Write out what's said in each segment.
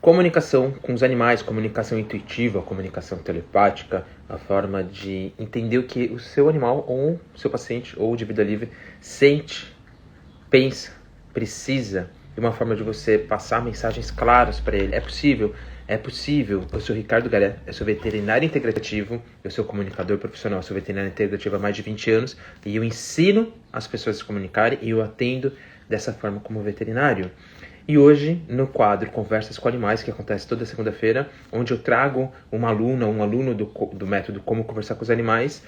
comunicação com os animais, comunicação intuitiva, comunicação telepática, a forma de entender o que o seu animal ou o seu paciente ou de vida livre sente, pensa, precisa, de uma forma de você passar mensagens claras para ele. É possível. É possível. Eu sou Ricardo Garé, eu sou veterinário integrativo, eu sou comunicador profissional, eu sou veterinário integrativo há mais de 20 anos e eu ensino as pessoas a se comunicarem e eu atendo dessa forma como veterinário. E hoje, no Conversas com Animais, que acontece toda segunda-feira, onde eu trago uma aluna, um aluno do método Como Conversar com os Animais,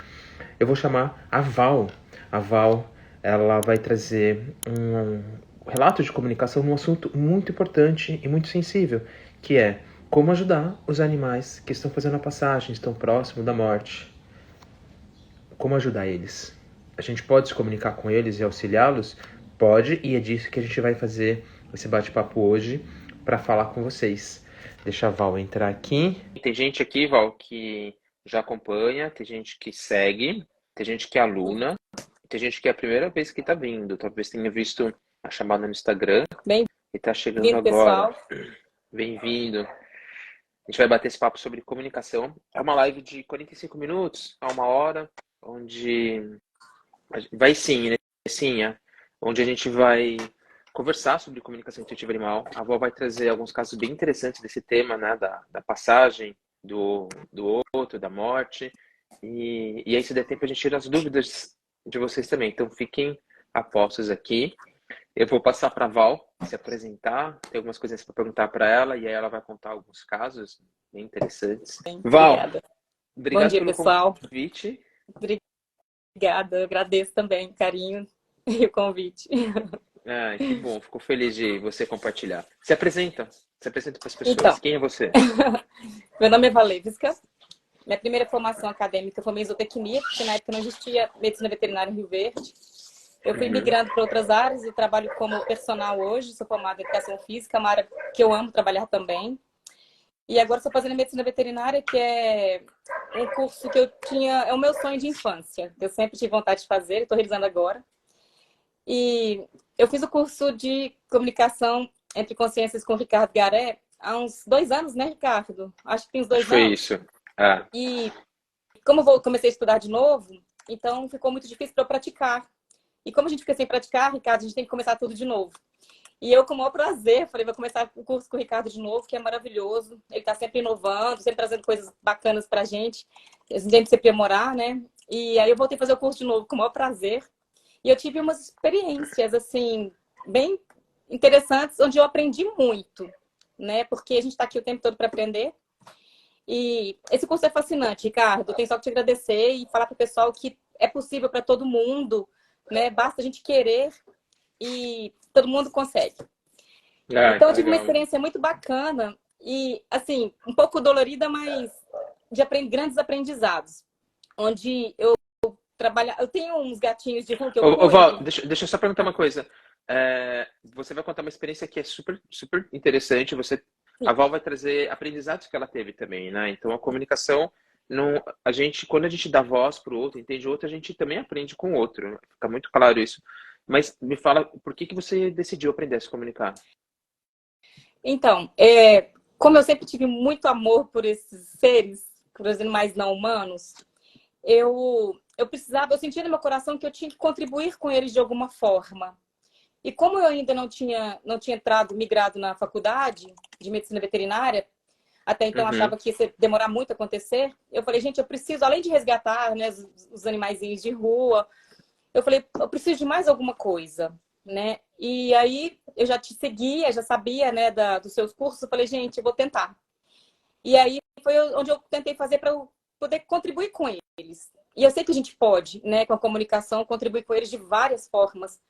eu vou chamar a Val. A Val, ela vai trazer um relato de comunicação num assunto muito importante e muito sensível, que é como ajudar os animais que estão fazendo a passagem, estão próximos da morte. Como ajudar eles? A gente pode se comunicar com eles e auxiliá-los? Pode, e é disso que a gente vai fazer esse bate-papo hoje para falar com vocês. Deixa a Val entrar aqui. Tem gente aqui, Val, que já acompanha, tem gente que segue, tem gente que é aluna, tem gente que é a primeira vez que está vindo. Talvez tenha visto a chamada no Instagram e está chegando agora. Pessoal. Bem-vindo. A gente vai bater esse papo sobre comunicação. É uma live de 45 minutos a 1 hora, onde vai sim, né? Sim, onde a gente vai conversar sobre comunicação intuitiva animal. A avó vai trazer alguns casos bem interessantes desse tema, né? Da passagem, do outro, da morte. E aí, se der tempo, a gente tira as dúvidas de vocês também. Então, fiquem apostos aqui. Eu vou passar para a Val se apresentar. Tem algumas coisas para perguntar para ela. E aí ela vai contar alguns casos bem interessantes. Bem, Val, obrigada Bom dia, pelo pessoal. convite. Obrigada, eu agradeço também o carinho e o convite. Que bom, fico feliz de você compartilhar. Se apresenta para as pessoas. Então, Quem é você? Meu nome é Valevska. Minha primeira formação acadêmica foi em zootecnia, porque na época não existia medicina veterinária em Rio Verde. Eu fui migrando para outras áreas e trabalho como personal hoje. Sou formada em educação física, uma área que eu amo trabalhar também. E agora estou fazendo medicina veterinária, que é um curso que eu tinha, é o meu sonho de infância. Eu sempre tive vontade de fazer, estou realizando agora. E eu fiz o curso de comunicação entre consciências com o Ricardo Garé há uns 2 anos, né, Ricardo? Acho que tem uns 2 anos. Foi isso. E como eu comecei a estudar de novo, então ficou muito difícil para eu praticar. E como a gente fica sem praticar, Ricardo, a gente tem que começar tudo de novo. E eu, com o maior prazer, falei, vou começar o curso com o Ricardo de novo, que é maravilhoso. Ele está sempre inovando, sempre trazendo coisas bacanas para a gente se aprimorar, né? E aí eu voltei a fazer o curso de novo com o maior prazer. E eu tive umas experiências, assim, bem interessantes, onde eu aprendi muito, né? Porque a gente está aqui o tempo todo para aprender. E esse curso é fascinante, Ricardo. Eu tenho só que te agradecer e falar para o pessoal que é possível para todo mundo, né? Basta a gente querer e todo mundo consegue. Então, eu tive uma experiência muito bacana e, assim, um pouco dolorida, mas de grandes aprendizados. Onde eu tenho uns gatinhos de rua que eu Val, deixa eu só perguntar uma coisa. Você vai contar uma experiência que é super, super interessante. A Val vai trazer aprendizados que ela teve também, né? Então, a comunicação, quando a gente dá voz para o outro, entende o outro, a gente também aprende com o outro. Fica muito claro isso. Mas me fala, por que você decidiu aprender a se comunicar? Então, como eu sempre tive muito amor por esses seres, por os animais não humanos, eu sentia no meu coração que eu tinha que contribuir com eles de alguma forma. E como eu ainda não tinha migrado na faculdade de medicina veterinária, até então achava que ia demorar muito a acontecer, eu falei, gente, eu preciso, além de resgatar, né, os animaizinhos de rua, eu falei, eu preciso de mais alguma coisa, né? E aí eu já te seguia, já sabia, né, dos seus cursos, eu falei, gente, eu vou tentar. E aí foi onde eu tentei fazer para eu poder contribuir com eles. E eu sei que a gente pode, né, com a comunicação, contribuir com eles de várias formas.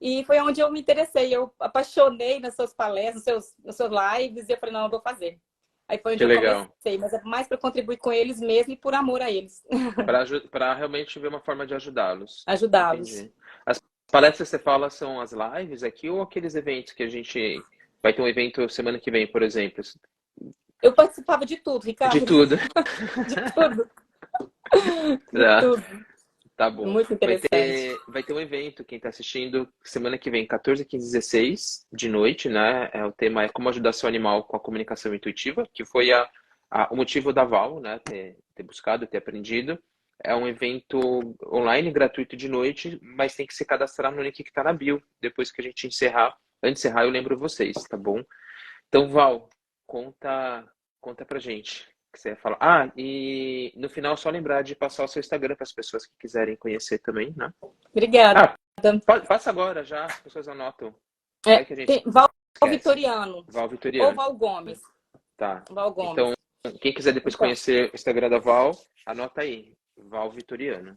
E foi onde eu me interessei, eu apaixonei nas suas palestras, nos seus lives, e eu falei, não, eu vou fazer. Aí foi onde eu comecei, mas é mais para contribuir com eles mesmo e por amor a eles. Para realmente ver uma forma de ajudá-los. Ajudá-los. Entendi. As palestras que você fala são as lives aqui ou aqueles eventos que a gente vai ter um evento semana que vem, por exemplo? Eu participava de tudo, Ricardo. De tudo. De tudo. De tudo. Tá bom. Muito interessante. Vai ter um evento, quem está assistindo, semana que vem, 14, 15, 16 de noite, né? O tema é como ajudar seu animal com a comunicação intuitiva, que foi o motivo da Val, né? Ter buscado, ter aprendido. É um evento online, gratuito de noite, mas tem que se cadastrar no link que está na bio. Depois que a gente encerrar, antes de encerrar, eu lembro vocês, tá bom? Então, Val, conta pra gente o que você ia falar. Ah, e no final, só lembrar de passar o seu Instagram para as pessoas que quiserem conhecer também, né? Obrigada. Ah, passa agora já, as pessoas anotam. Vai que a gente Tem Val esquece. Vitoriano Val ou Vitoriano. Val Gomes. Tá. Val Gomes. Então, quem quiser depois Então, conhecer o Instagram da Val, anota aí. Val Vitoriano.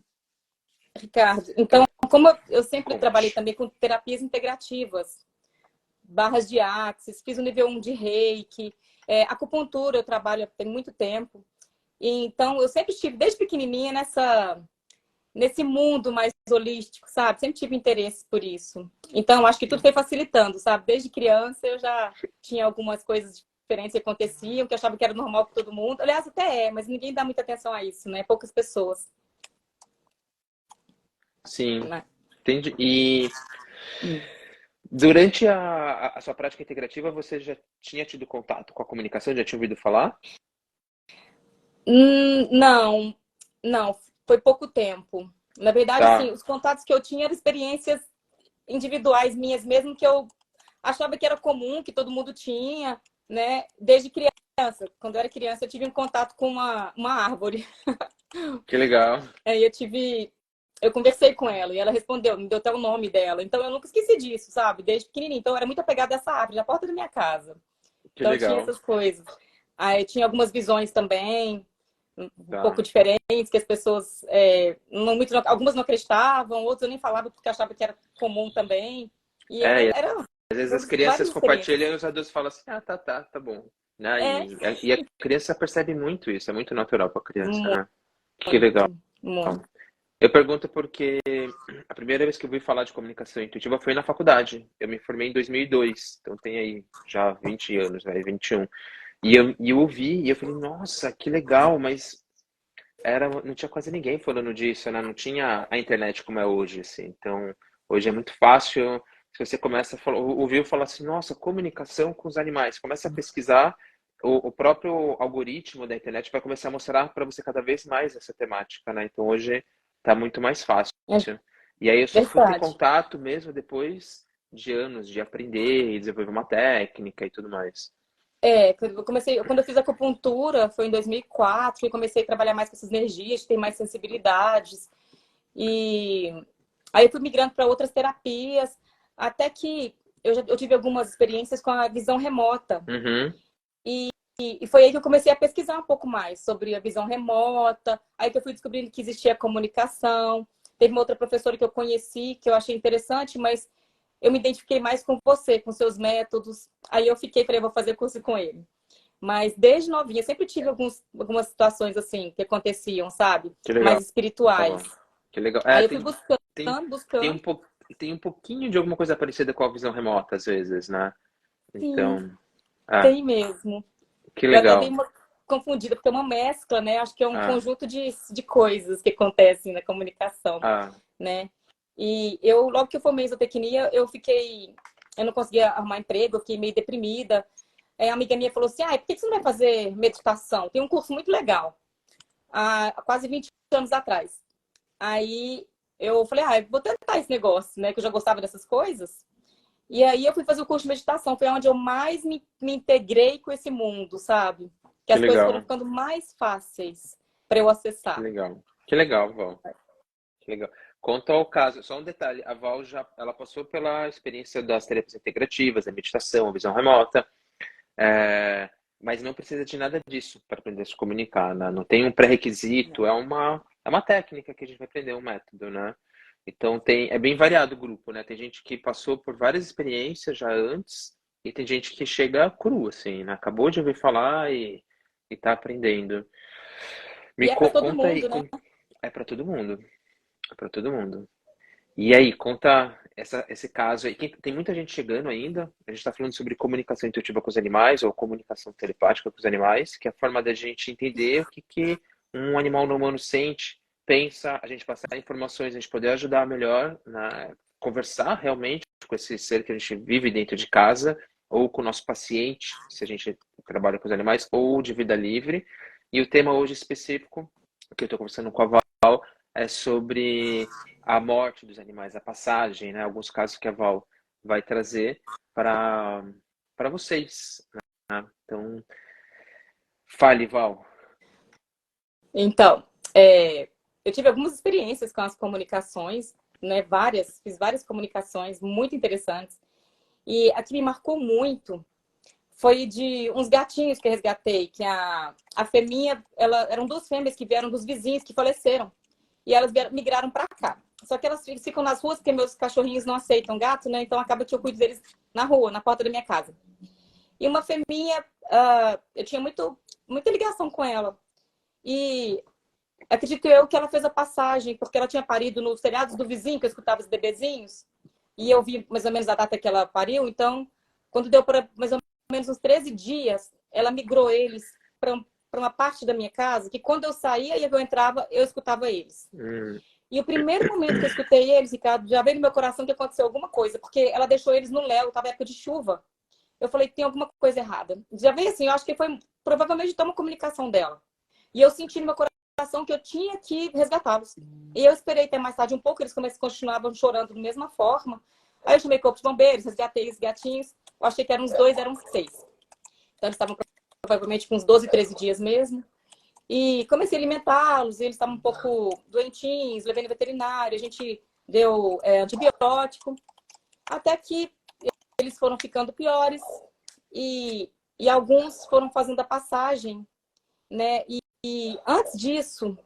Ricardo, então, Então, como eu sempre trabalhei conte. também com terapias integrativas, barras de axis, fiz o nível 1 de Reiki, acupuntura eu trabalho tem muito tempo. E, então, eu sempre estive, desde pequenininha, nesse mundo mais holístico, sabe? Sempre tive interesse por isso. Então, acho que tudo foi facilitando, sabe? Desde criança eu já tinha algumas coisas diferentes que aconteciam, que eu achava que era normal para todo mundo. Aliás, até mas ninguém dá muita atenção a isso, né? Poucas pessoas. Sim, Né? entendi. E durante a sua prática integrativa, você já tinha tido contato com a comunicação? Já tinha ouvido falar? Não, não, foi pouco tempo. Na verdade, assim, Tá. os contatos que eu tinha eram experiências individuais minhas, mesmo que eu achava que era comum, que todo mundo tinha, né? Desde criança. Quando eu era criança, eu tive um contato com uma árvore. Que legal. Aí eu conversei com ela e ela respondeu, me deu até o nome dela. Então eu nunca esqueci disso, sabe? Desde pequenininha. Então eu era muito apegada a essa árvore, na porta da minha casa. Que Então tinha legal. essas coisas. Aí tinha algumas visões também, um pouco Tá. diferentes, que as pessoas, algumas não acreditavam, outras eu nem falava porque achava que era comum também. E É, e eram às vezes as várias crianças experiências. compartilham e os adultos falam assim, ah, tá bom. Né? É, E a criança percebe muito isso, é muito natural para a criança, né? Que legal. muito, muito. Eu pergunto porque a primeira vez que eu ouvi falar de comunicação intuitiva foi na faculdade. Eu me formei em 2002, então tem aí já 20 anos, né? 21. E eu ouvi e eu falei, nossa, que legal, mas não tinha quase ninguém falando disso, né? Não tinha a internet como é hoje, assim. Então, hoje é muito fácil. Se você começa a falar, ouviu falar assim, nossa, comunicação com os animais, começa a pesquisar, o próprio algoritmo da internet vai começar a mostrar para você cada vez mais essa temática, né? Então, hoje está muito mais fácil. É E aí eu só fui ter verdade. contato mesmo depois de anos de aprender e desenvolver uma técnica e tudo mais. Quando eu fiz acupuntura, foi em 2004, e comecei a trabalhar mais com essas energias, ter mais sensibilidades. E aí eu fui migrando para outras terapias, até que eu tive algumas experiências com a visão remota. Uhum, E foi aí que eu comecei a pesquisar um pouco mais sobre a visão remota, aí que eu fui descobrindo que existia comunicação. Teve uma outra professora que eu conheci, que eu achei interessante, mas eu me identifiquei mais com você, com seus métodos. Aí eu falei, vou fazer curso com ele. Mas desde novinha, eu sempre tive algumas situações assim que aconteciam, sabe? que Mais legal. Tá espirituais. bom. Que legal. Aí eu fui Tem, tem buscando. tem um pouquinho de alguma coisa parecida com a visão remota, às vezes, né? Sim, Então, ah, tem mesmo. que Eu até dei legal. uma confundida, porque é uma mescla, né? Acho que é um Ah, conjunto de coisas que acontecem na comunicação, ah, né? E logo que eu formei em zootecnia, eu não conseguia arrumar emprego, eu fiquei meio deprimida. Aí a amiga minha falou assim, por que você não vai fazer meditação? Tem um curso muito legal, há quase 20 anos atrás. Aí eu falei, eu vou tentar esse negócio, né? Que eu já gostava dessas coisas. E aí eu fui fazer o curso de meditação, foi onde eu mais me integrei com esse mundo, sabe? Que que as coisas foram legal. ficando mais fáceis para eu Que acessar. legal. Que legal, Val. Que legal. Quanto ao caso, só um detalhe, a Val ela passou pela experiência das terapias integrativas, da meditação, a visão remota, é, mas não precisa de nada disso para aprender a se comunicar, né? Não tem um pré-requisito, é uma técnica que a gente vai aprender, um método, né? Então é bem variado o grupo, né? Tem gente que passou por várias experiências já antes e tem gente que chega cru, assim, né? Acabou de ouvir falar e tá aprendendo. E é para todo Conta aí, mundo, né? é para todo mundo, é para todo mundo. E aí, conta esse caso aí. Tem muita gente chegando ainda. A gente está falando sobre comunicação intuitiva com os animais ou comunicação telepática com os animais, que é a forma da gente entender o que um animal não humano sente pensa, a gente passar informações, a gente poder ajudar melhor, conversar realmente com esse ser que a gente vive dentro de casa, ou com o nosso paciente, se a gente trabalha com os animais, ou de vida livre. E o tema hoje específico, que eu estou conversando com a Val, é sobre a morte dos animais, a passagem, né? Alguns casos que a Val vai trazer para vocês, né? Então, fale, Val. Então, eu tive algumas experiências com as comunicações, né? Fiz várias comunicações muito interessantes. E a que me marcou muito foi de uns gatinhos que eu resgatei, que a fêmea, eram duas fêmeas que vieram dos vizinhos que faleceram. E elas migraram para cá. Só que elas ficam nas ruas porque meus cachorrinhos não aceitam gato, né? Então acaba que eu cuido deles na rua, na porta da minha casa. E uma fêmea, eu tinha muita ligação com ela. E acredito eu que ela fez a passagem, porque ela tinha parido nos telhados do vizinho, que eu escutava os bebezinhos. E eu vi mais ou menos a data que ela pariu. Então, quando deu para mais ou menos uns 13 dias, ela migrou eles para uma parte da minha casa, que quando eu saía e eu entrava, eu escutava eles. E o primeiro momento que eu escutei eles, Ricardo, já veio no meu coração que aconteceu alguma coisa, porque ela deixou eles no léu, estava época de chuva. Eu falei que tem alguma coisa errada. Já veio assim, eu acho que foi provavelmente uma comunicação dela. E eu senti no meu coração que eu tinha que resgatá-los. E eu esperei até mais tarde um pouco, eles continuavam chorando da mesma forma. Aí eu chamei corpo de bombeiros, resgatei os gatinhos. Eu achei que eram uns 2, eram 6. Então eles estavam provavelmente com uns 12, 13 dias mesmo. E comecei a alimentá-los, eles estavam um pouco doentinhos, levei no veterinário, a gente deu antibiótico, até que eles foram ficando piores e alguns foram fazendo a passagem, né? E antes disso,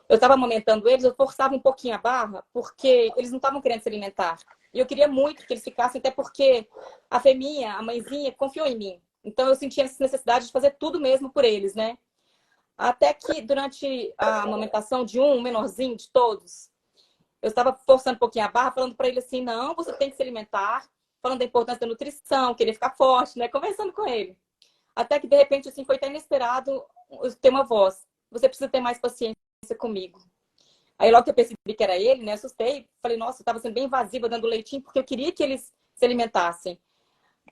eu estava amamentando eles, eu forçava um pouquinho a barra, porque eles não estavam querendo se alimentar. E eu queria muito que eles ficassem, até porque a fêmea, a mãezinha, confiou em mim. Então eu sentia essa necessidade de fazer tudo mesmo por eles, né? Até que durante a amamentação de um menorzinho de todos, eu estava forçando um pouquinho a barra, falando para ele assim, não, você tem que se alimentar, falando da importância da nutrição, querer ficar forte, né? Conversando com ele. Até que, de repente, assim, foi até inesperado ter uma voz. Você precisa ter mais paciência comigo. Aí, logo que eu percebi que era ele, né? Assustei. Falei, nossa, eu estava sendo bem invasiva, dando leitinho, porque eu queria que eles se alimentassem.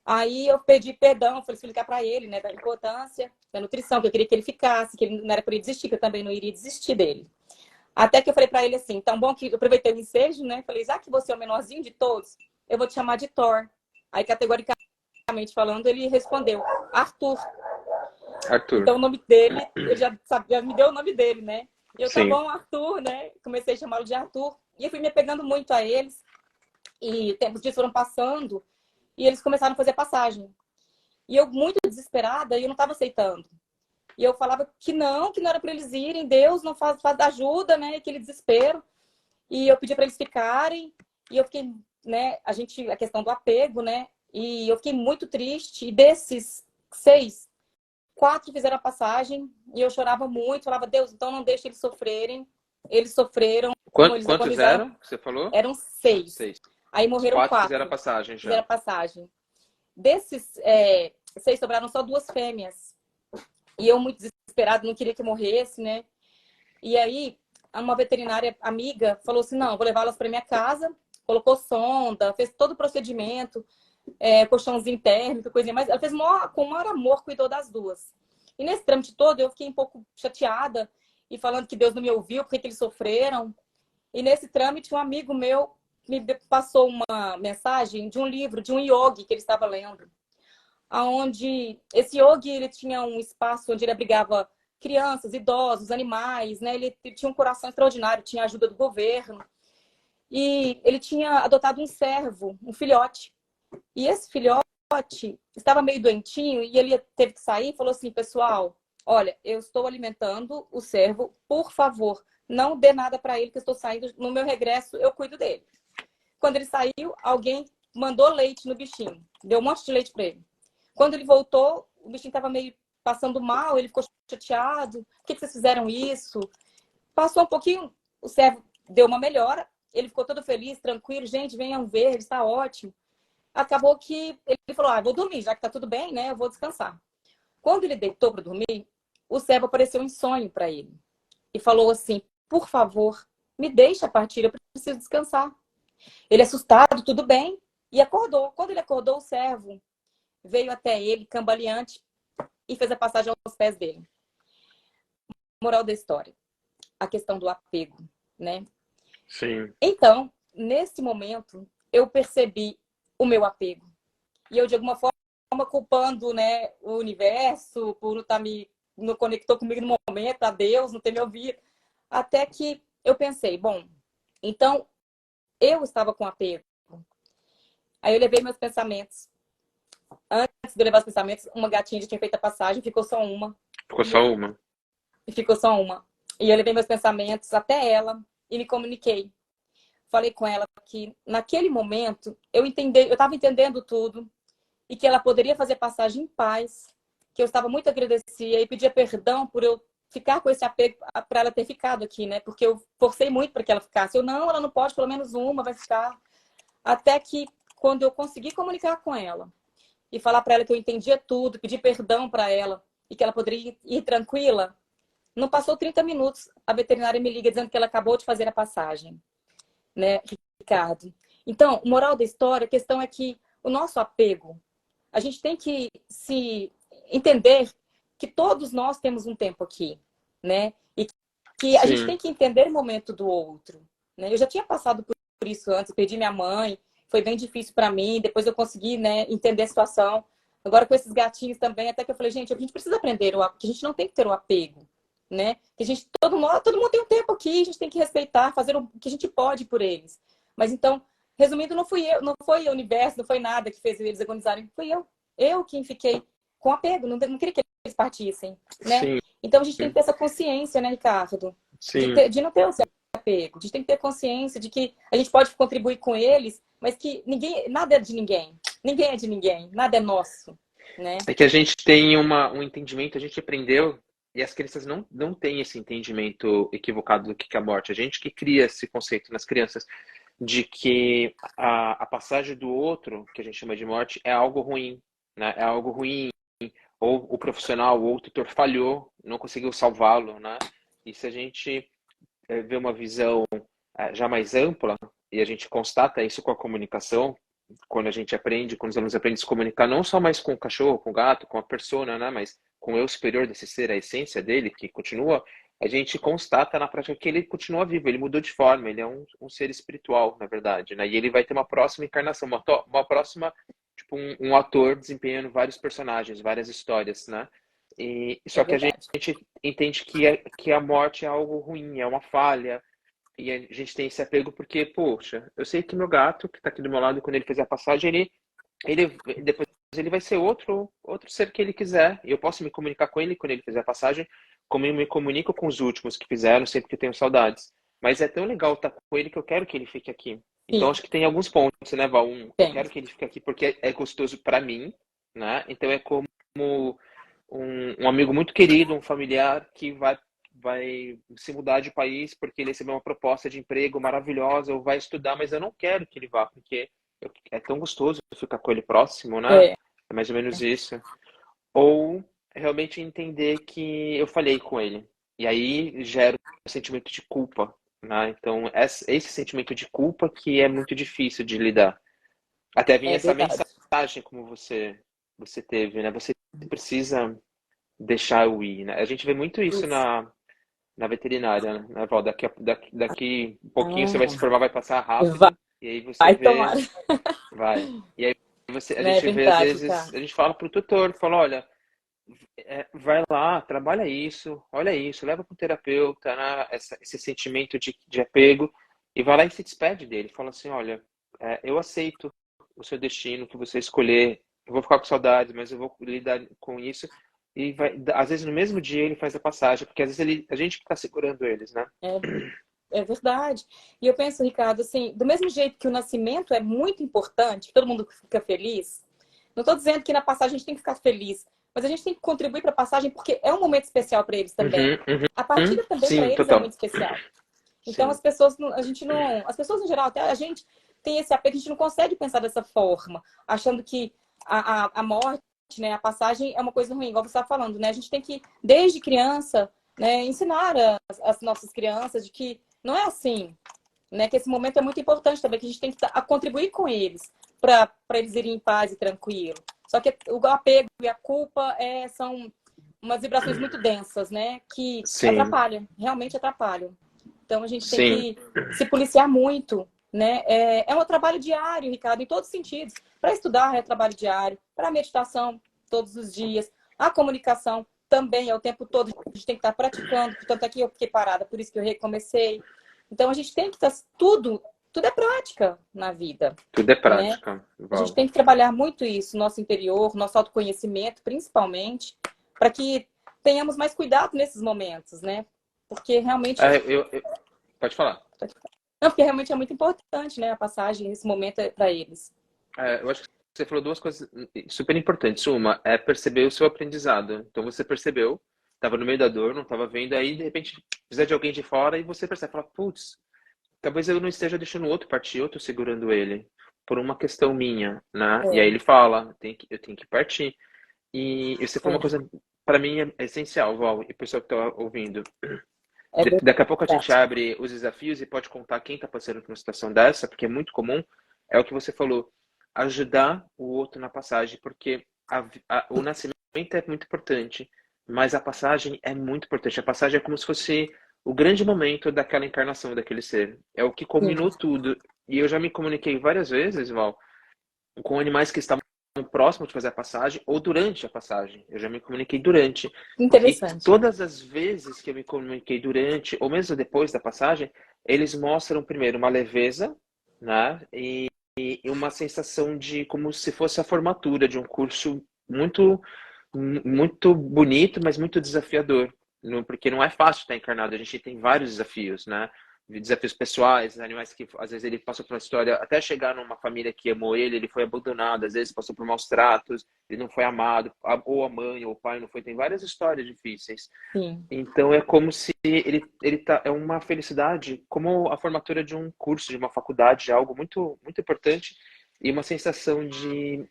Aí, eu pedi perdão, fui explicar para ele, né? Da importância da nutrição, que eu queria que ele ficasse, que ele não era para ele desistir, que eu também não iria desistir dele. Até que eu falei para ele assim, tão bom que eu aproveitei o ensejo, né? Falei, já que você é o menorzinho de todos, eu vou te chamar de Thor. Aí, categoricamente falando, ele respondeu, Arthur. Então, o nome dele, ele já me deu o nome dele, né? E eu, tá bom, Arthur, né? Comecei a chamá-lo de Arthur. E eu fui me apegando muito a eles. E tempos dias foram passando. E eles começaram a fazer passagem. E eu, muito desesperada, eu não estava aceitando. E eu falava que não era para eles irem. Deus não faz ajuda, né? Aquele desespero. E eu pedi para eles ficarem. E eu fiquei, né? A questão do apego, né? E eu fiquei muito triste. E desses 6, 4 fizeram a passagem e eu chorava muito, falava, Deus, então não deixe eles sofrerem. Eles sofreram. Quantos eram que você falou? Eram 6. Aí morreram 4. Fizeram a passagem já. Fizeram a passagem. Desses 6, sobraram só 2 fêmeas. E eu, muito desesperada, não queria que morresse, né? E aí, uma veterinária amiga falou assim, não, vou levá-las para minha casa. Colocou sonda, fez todo o procedimento. Colchãozinho térmico, coisinha mais. Ela fez com o maior amor, cuidou das 2. E nesse trâmite todo, eu fiquei um pouco chateada e falando que Deus não me ouviu, porque que eles sofreram. E nesse trâmite, um amigo meu me passou uma mensagem de um livro, de um yogi que ele estava lendo. Onde esse yogi, ele tinha um espaço onde ele abrigava crianças, idosos, animais, né? Ele tinha um coração extraordinário, tinha a ajuda do governo. E ele tinha adotado um cervo, um filhote. E esse filhote estava meio doentinho e ele teve que sair e falou assim, pessoal, olha, eu estou alimentando o cervo, por favor, não dê nada para ele que eu estou saindo, no meu regresso eu cuido dele. Quando ele saiu, alguém mandou leite no bichinho, deu um monte de leite para ele. Quando ele voltou, o bichinho estava meio passando mal, ele ficou chateado, por que vocês fizeram isso? Passou um pouquinho, o cervo deu uma melhora, ele ficou todo feliz, tranquilo, gente, venham ver, ele está ótimo. Acabou que ele falou, vou dormir, já que tá tudo bem, né? Eu vou descansar. Quando ele deitou para dormir, o servo apareceu em sonho para ele. E falou assim, por favor, me deixa partir, eu preciso descansar. Ele assustado, tudo bem, e acordou. Quando ele acordou, o servo veio até ele, cambaleante, e fez a passagem aos pés dele. Moral da história, a questão do apego, né? Sim. Então, nesse momento, eu percebi o meu apego. E eu, de alguma forma, culpando, né, o universo por não estar não conectou comigo no momento, a Deus, não ter me ouvido. Até que eu pensei, bom, então eu estava com apego. Aí eu levei meus pensamentos. Antes de eu levar os pensamentos, uma gatinha já tinha feito a passagem, ficou só uma. Ficou só uma. E ficou só uma. E eu levei meus pensamentos até ela e me comuniquei. Falei com ela que naquele momento eu estava entendendo tudo e que ela poderia fazer passagem em paz, que eu estava muito agradecida e pedia perdão por eu ficar com esse apego para ela ter ficado aqui, né? Porque eu forcei muito para que ela ficasse. Eu, não, ela não pode, pelo menos uma vai ficar. Até que, quando eu consegui comunicar com ela e falar para ela que eu entendia tudo, pedir perdão para ela e que ela poderia ir tranquila, não passou 30 minutos, a veterinária me liga dizendo que ela acabou de fazer a passagem, né, Ricardo? Então, moral da história, a questão é que o nosso apego, a gente tem que se entender que todos nós temos um tempo aqui, né? E que a gente tem que entender o momento do outro, né? Eu já tinha passado por isso antes, perdi minha mãe, foi bem difícil para mim, depois eu consegui, né, entender a situação. Agora com esses gatinhos também, até que eu falei, gente, a gente precisa aprender que a gente não tem que ter o apego, né? Que a gente, todo mundo tem um tempo aqui, a gente tem que respeitar, fazer o que a gente pode por eles. Mas então, resumindo, não fui eu, não foi o universo, não foi nada que fez eles agonizarem, fui eu. Eu quem fiquei com apego, não queria que eles partissem, né? Sim. Então a gente tem que ter essa consciência, né, Ricardo? Sim. De não ter esse apego. A gente tem que ter consciência de que a gente pode contribuir com eles, mas que nada é de ninguém. Ninguém é de ninguém, nada é nosso, né? É que a gente tem um entendimento, a gente aprendeu, e as crianças não têm esse entendimento equivocado do que é a morte. A gente que cria esse conceito nas crianças de que a passagem do outro, que a gente chama de morte, é algo ruim, né? É algo ruim, ou o profissional ou o tutor falhou, não conseguiu salvá-lo, né? E se a gente vê uma visão já mais ampla, e a gente constata isso com a comunicação, quando a gente aprende, quando os alunos aprendem a se comunicar, não só mais com o cachorro, com o gato, com a persona, né? Mas com o eu superior desse ser, a essência dele, que continua, a gente constata na prática que ele continua vivo, ele mudou de forma, ele é um ser espiritual, na verdade, né? E ele vai ter uma próxima encarnação, uma próxima, tipo um ator desempenhando vários personagens, várias histórias, né? E só que a gente entende que a morte é algo ruim, é uma falha, e a gente tem esse apego porque, poxa, eu sei que meu gato, que tá aqui do meu lado, quando ele fizer a passagem, ele depois ele vai ser outro ser que ele quiser. E eu posso me comunicar com ele quando ele fizer a passagem, como eu me comunico com os últimos que fizeram, sempre que eu tenho saudades. Mas é tão legal estar com ele que eu quero que ele fique aqui. Então, acho que tem alguns pontos, né, Val? Eu quero que ele fique aqui porque é gostoso para mim, né? Então, é como um amigo muito querido, um familiar que vai se mudar de país porque ele recebeu uma proposta de emprego maravilhosa ou vai estudar, mas eu não quero que ele vá, porque é tão gostoso ficar com ele próximo, né? É mais ou menos isso. Ou realmente entender que eu falhei com ele. E aí gera um sentimento de culpa, né? Então, esse sentimento de culpa que é muito difícil de lidar. Até vir essa mensagem como você teve, né? Você precisa deixar eu ir, né? A gente vê muito isso na veterinária, né, Val? Daqui um pouquinho você vai se formar, vai passar rápido, e aí você vê... tomar. Vai. E aí a Não é gente vê, às verdade, vezes, cara. a gente fala pro tutor, fala, olha, vai lá, trabalha isso, olha isso, leva pro terapeuta, né, esse sentimento de apego, e vai lá e se despede dele. Fala assim, olha, eu aceito o seu destino, que você escolher, eu vou ficar com saudades, mas eu vou lidar com isso. E às vezes no mesmo dia ele faz a passagem, porque às vezes a gente que está segurando eles, né? É verdade. E eu penso, Ricardo, assim, do mesmo jeito que o nascimento é muito importante, que todo mundo fica feliz, não estou dizendo que na passagem a gente tem que ficar feliz, mas a gente tem que contribuir para a passagem porque é um momento especial para eles também. A partida também para Sim, eles total. é muito especial. Então as pessoas, a gente não, as pessoas em geral, até a gente tem esse apego, a gente não consegue pensar dessa forma, achando que a morte, né, a passagem é uma coisa ruim, igual você estava falando, né? A gente tem que, desde criança, né, ensinar as nossas crianças de que não é assim, né, que esse momento é muito importante também, que a gente tem que contribuir com eles para eles irem em paz e tranquilo. Só que o apego e a culpa são umas vibrações muito densas, né, que Sim, atrapalham, realmente atrapalham. Então a gente tem sim. que se policiar muito, né? É um trabalho diário, Ricardo, em todos os sentidos. Para estudar é trabalho diário, para meditação todos os dias, a comunicação também é o tempo todo, a gente tem que estar praticando, portanto aqui eu fiquei parada, por isso que eu recomecei. Então a gente tem que estar tudo é prática na vida, Tudo é né? prática, A gente Val. tem que trabalhar muito isso, nosso interior, nosso autoconhecimento, principalmente, para que tenhamos mais cuidado nesses momentos, né? Porque realmente É, pode falar. não, porque realmente é muito importante, né? A passagem, esse momento é para eles. Eu acho que você falou duas coisas super importantes. Uma é perceber o seu aprendizado. Então você percebeu, estava no meio da dor, não estava vendo, aí de repente precisa de alguém de fora e você percebe, fala, putz, talvez eu não esteja deixando o outro partir, eu estou segurando ele por uma questão minha, né? E aí ele fala, eu tenho que partir. E você falou uma É, coisa, para mim é essencial, Val, e o pessoal que está ouvindo. é Daqui a pouco a gente verdade. abre os desafios e pode contar quem está passando por uma situação dessa, porque é muito comum. É o que você falou, ajudar o outro na passagem, porque o nascimento é muito importante, mas a passagem é muito importante. A passagem é como se fosse o grande momento daquela encarnação daquele ser. É o que Sim, combinou tudo. E eu já me comuniquei várias vezes, Val, com animais que estavam próximo de fazer a passagem ou durante a passagem. Eu já me comuniquei durante. E interessante. todas as vezes que eu me comuniquei durante ou mesmo depois da passagem, eles mostram primeiro uma leveza, né? E uma sensação de como se fosse a formatura de um curso muito bonito, mas muito desafiador. Porque não é fácil estar encarnado, a gente tem vários desafios, né? Desafios pessoais, animais que às vezes ele passou por uma história, até chegar numa família que amou ele foi abandonado, às vezes passou por maus tratos, ele não foi amado, ou a mãe ou o pai não foi, tem várias histórias difíceis. Sim, Então é como se ele tá, é uma felicidade, como a formatura de um curso, de uma faculdade, de algo muito importante e uma sensação de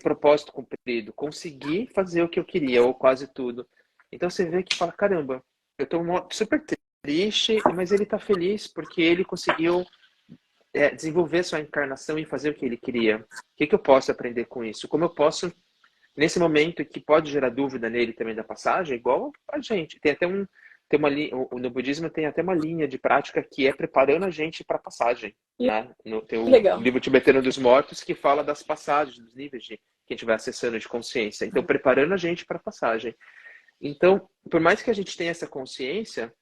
propósito cumprido, conseguir fazer o que eu queria, ou quase tudo. Então você vê que fala, caramba, eu tô super triste, mas ele tá feliz porque ele conseguiu desenvolver sua encarnação e fazer o que ele queria. O que eu posso aprender com isso? Como eu posso nesse momento que pode gerar dúvida nele também da passagem, igual a gente. Tem uma linha, no budismo tem até uma linha de prática que é preparando a gente para a passagem, e né? Tem o legal. livro tibetano dos mortos que fala das passagens, dos níveis que a gente vai acessando de consciência. Então, preparando a gente para a passagem. Então, por mais que a gente tenha essa consciência,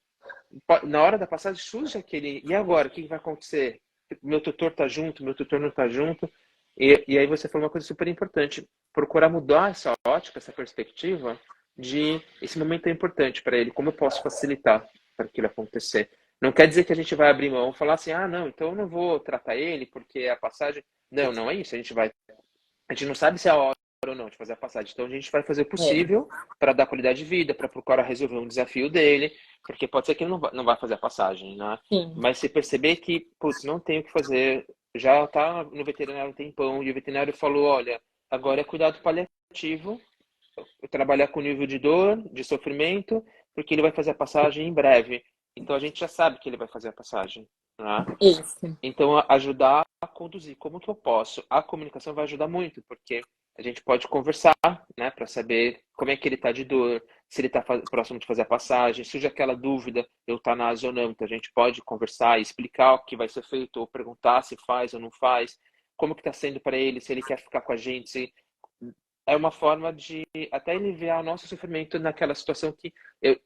na hora da passagem surge aquele, e agora, o que vai acontecer? Meu tutor tá junto, meu tutor não tá junto. E aí você falou uma coisa super importante, procurar mudar essa ótica, essa perspectiva de esse momento é importante para ele, como eu posso facilitar para aquilo acontecer. Não quer dizer que a gente vai abrir mão e falar assim, ah, não, então eu não vou tratar ele porque a passagem... Não, não é isso, a gente não sabe se é a hora ou não de fazer a passagem. Então a gente vai fazer o É, possível para dar qualidade de vida, para procurar resolver um desafio dele, porque pode ser que ele não vai fazer a passagem, né? sim. Mas se perceber que, putz, não tem o que fazer, já tá no veterinário um tempão, e o veterinário falou, olha, agora é cuidado paliativo, trabalhar com nível de dor, de sofrimento, porque ele vai fazer a passagem em breve. Então a gente já sabe que ele vai fazer a passagem, né? Isso. Então, ajudar a conduzir. Como que eu posso? A comunicação vai ajudar muito, porque a gente pode conversar, né, para saber como é que ele está de dor, se ele está próximo de fazer a passagem, surge aquela dúvida, eutanásia ou não. Então, a gente pode conversar e explicar o que vai ser feito, ou perguntar se faz ou não faz, como que está sendo para ele, se ele quer ficar com a gente, se... É uma forma de até aliviar o nosso sofrimento naquela situação que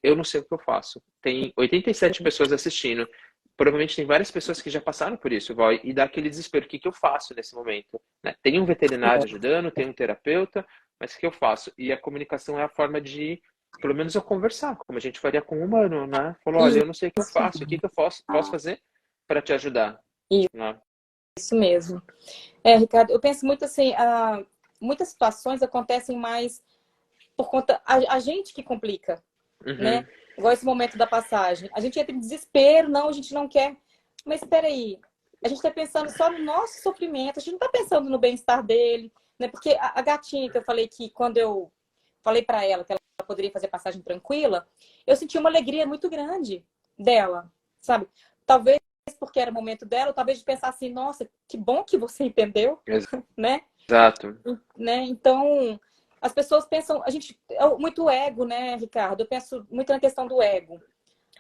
eu não sei o que eu faço. Tem 87 pessoas assistindo. Provavelmente tem várias pessoas que já passaram por isso, Voy, e dá aquele desespero. O que eu faço nesse momento? Né? Tem um veterinário ajudando, tem um terapeuta, mas o que eu faço? E a comunicação é a forma de, pelo menos, eu conversar, como a gente faria com um humano, né? Falou, olha, eu não sei o que eu faço, o que eu posso fazer para te ajudar? Né? Isso mesmo. Ricardo, eu penso muito assim, muitas situações acontecem mais por conta a gente que complica, né? Uhum. Igual esse momento da passagem. A gente entra em desespero, não, a gente não quer. Mas espera aí, a gente está pensando só no nosso sofrimento, a gente não está pensando no bem-estar dele, né? Porque a gatinha que eu falei que quando eu falei para ela que ela poderia fazer passagem tranquila, eu senti uma alegria muito grande dela, sabe? Talvez porque era o momento dela, ou talvez de pensar assim, nossa, que bom que você entendeu, né? Exato. Né? Então, as pessoas pensam, a gente é muito ego, né, Ricardo? Eu penso muito na questão do ego.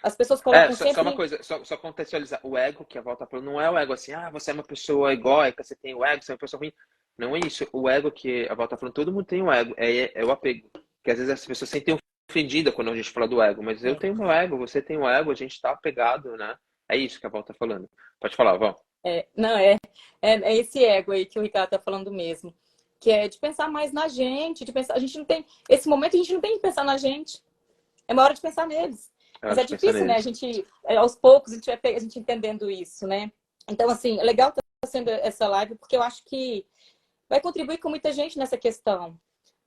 As pessoas colocam Só uma sempre. coisa, só contextualizar. O ego que a Val tá falando não é o ego assim, você é uma pessoa egóica, você tem o ego, você é uma pessoa ruim. Não é isso. O ego que a Val tá falando, todo mundo tem o ego. É o apego. Que às vezes as pessoas se sentem ofendidas quando a gente fala do ego. Mas eu tenho meu ego, você tem o ego, a gente tá apegado, né? É isso que a Val tá falando. Pode falar, Val. Não, é esse ego aí que o Ricardo tá falando mesmo. Que é de pensar mais na gente, de pensar. A gente não tem. Esse momento a gente não tem que pensar na gente. É uma hora de pensar neles. Eu Mas é acho que pensar difícil, né? A neles. gente, aos poucos, a gente entendendo isso, né? Então, assim, é legal estar sendo essa live, porque eu acho que vai contribuir com muita gente nessa questão.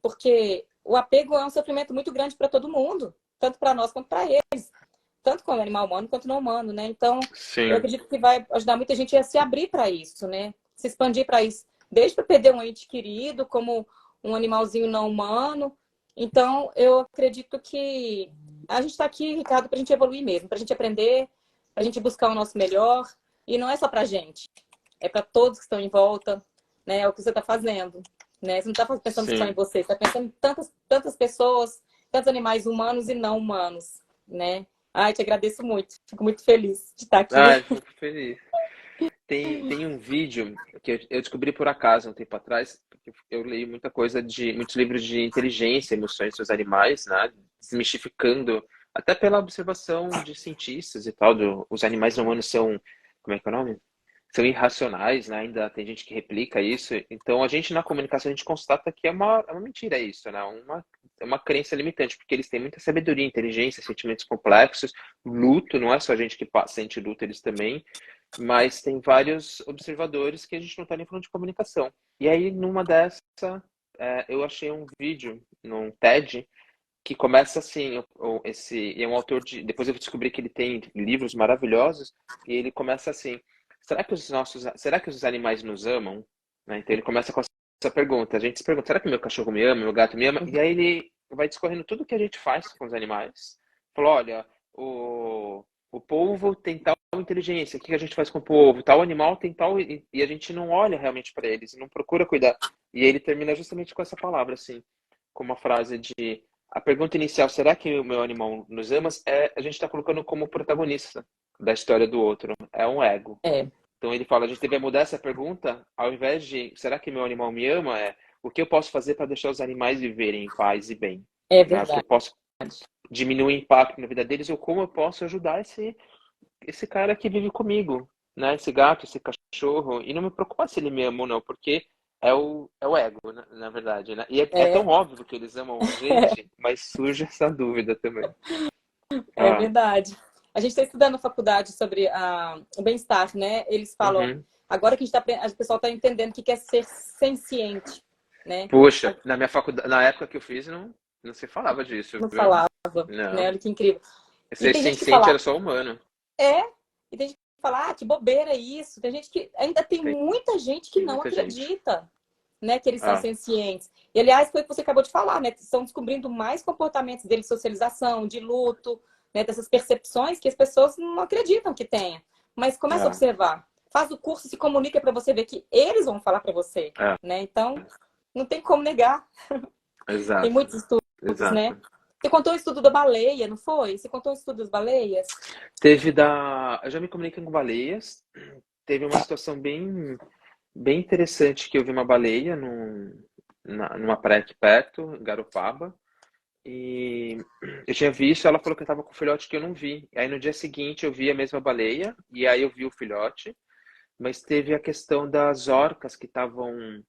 Porque o apego é um sofrimento muito grande para todo mundo, tanto para nós quanto para eles, tanto com o animal humano quanto não humano, né? Então, eu Sim. acredito que vai ajudar muita gente a se abrir para isso, né? Se expandir para isso, desde para perder um ente querido, como um animalzinho não humano. Então, eu acredito que a gente está aqui, Ricardo, para a gente evoluir mesmo, para a gente aprender, para a gente buscar o nosso melhor. E não é só para a gente, é para todos que estão em volta, né? É o que você está fazendo, né? Você não está pensando só em Sim. você, você está pensando em tantas pessoas, tantos animais humanos e não humanos, né? Ai, te agradeço muito. Fico muito feliz de estar aqui. Eu fico feliz. Tem um vídeo que eu descobri por acaso um tempo atrás, porque eu leio muita coisa muitos livros de inteligência, emoções dos animais, né? Desmistificando, até pela observação de cientistas e tal, os animais humanos são, como é que é o nome? São irracionais, né? Ainda tem gente que replica isso. Então, a gente na comunicação, a gente constata que é uma mentira isso, né? É uma crença limitante, porque eles têm muita sabedoria, inteligência, sentimentos complexos, luto, não é só a gente que sente luto, eles também, mas tem vários observadores que a gente não está nem falando de comunicação. E aí, numa dessa, eu achei um vídeo num TED que começa assim, é um autor depois eu descobri que ele tem livros maravilhosos, e ele começa assim, será que os animais nos amam? Né? Então ele começa com essa pergunta, a gente se pergunta, será que meu cachorro me ama, meu gato me ama? E aí ele vai discorrendo tudo que a gente faz com os animais. Falou, olha, o polvo tem tal inteligência, o que a gente faz com o polvo? Tal animal tem tal, e a gente não olha realmente para eles, não procura cuidar. E ele termina justamente com essa palavra, assim, com uma frase de a pergunta inicial, será que o meu animal nos ama? A gente está colocando como protagonista da história do outro. É um ego. É, Então ele fala, a gente deve mudar essa pergunta, ao invés de, será que meu animal me ama? O que eu posso fazer para deixar os animais viverem em paz e bem? é Né? O que eu verdade. posso diminuir o impacto na vida deles ou como eu posso ajudar esse cara que vive comigo, né? Esse gato, esse cachorro. E não me preocupar se ele me ama ou não, porque é o ego, na verdade, né? E é É, tão óbvio que eles amam a gente, mas surge essa dúvida também. é Ah, verdade. A gente está estudando na faculdade sobre o bem-estar, né? Eles falam, uhum. agora que o pessoal está entendendo o que é ser senciente, né? Puxa, na minha faculdade, na época que eu fiz, não se falava disso, Não viu? falava, né? Não. Olha que incrível. E Ser tem gente que senciente fala, era só humano. é, e tem gente que fala, que bobeira isso. Tem gente que, ainda tem muita gente que Tem não muita gente. acredita, né, que eles são Ah, sencientes. E, aliás, foi o que você acabou de falar, né? Estão descobrindo mais comportamentos deles de socialização, de luto, né, dessas percepções que as pessoas não acreditam que tenha. Mas começa a ah, observar. Faz o curso, se comunica para você ver que eles vão falar para você, ah, né? Então, não tem como negar. Tem exato, muitos estudos, né? exato. Você contou o estudo da baleia, não foi? Você contou o estudo das baleias? Eu já me comuniquei com baleias. Teve uma situação bem interessante que eu vi uma baleia numa praia aqui perto, em Garopaba. E eu tinha visto, ela falou que eu tava com o filhote que eu não vi. Aí no dia seguinte eu vi a mesma baleia, e aí eu vi o filhote. Mas teve a questão das orcas que estavam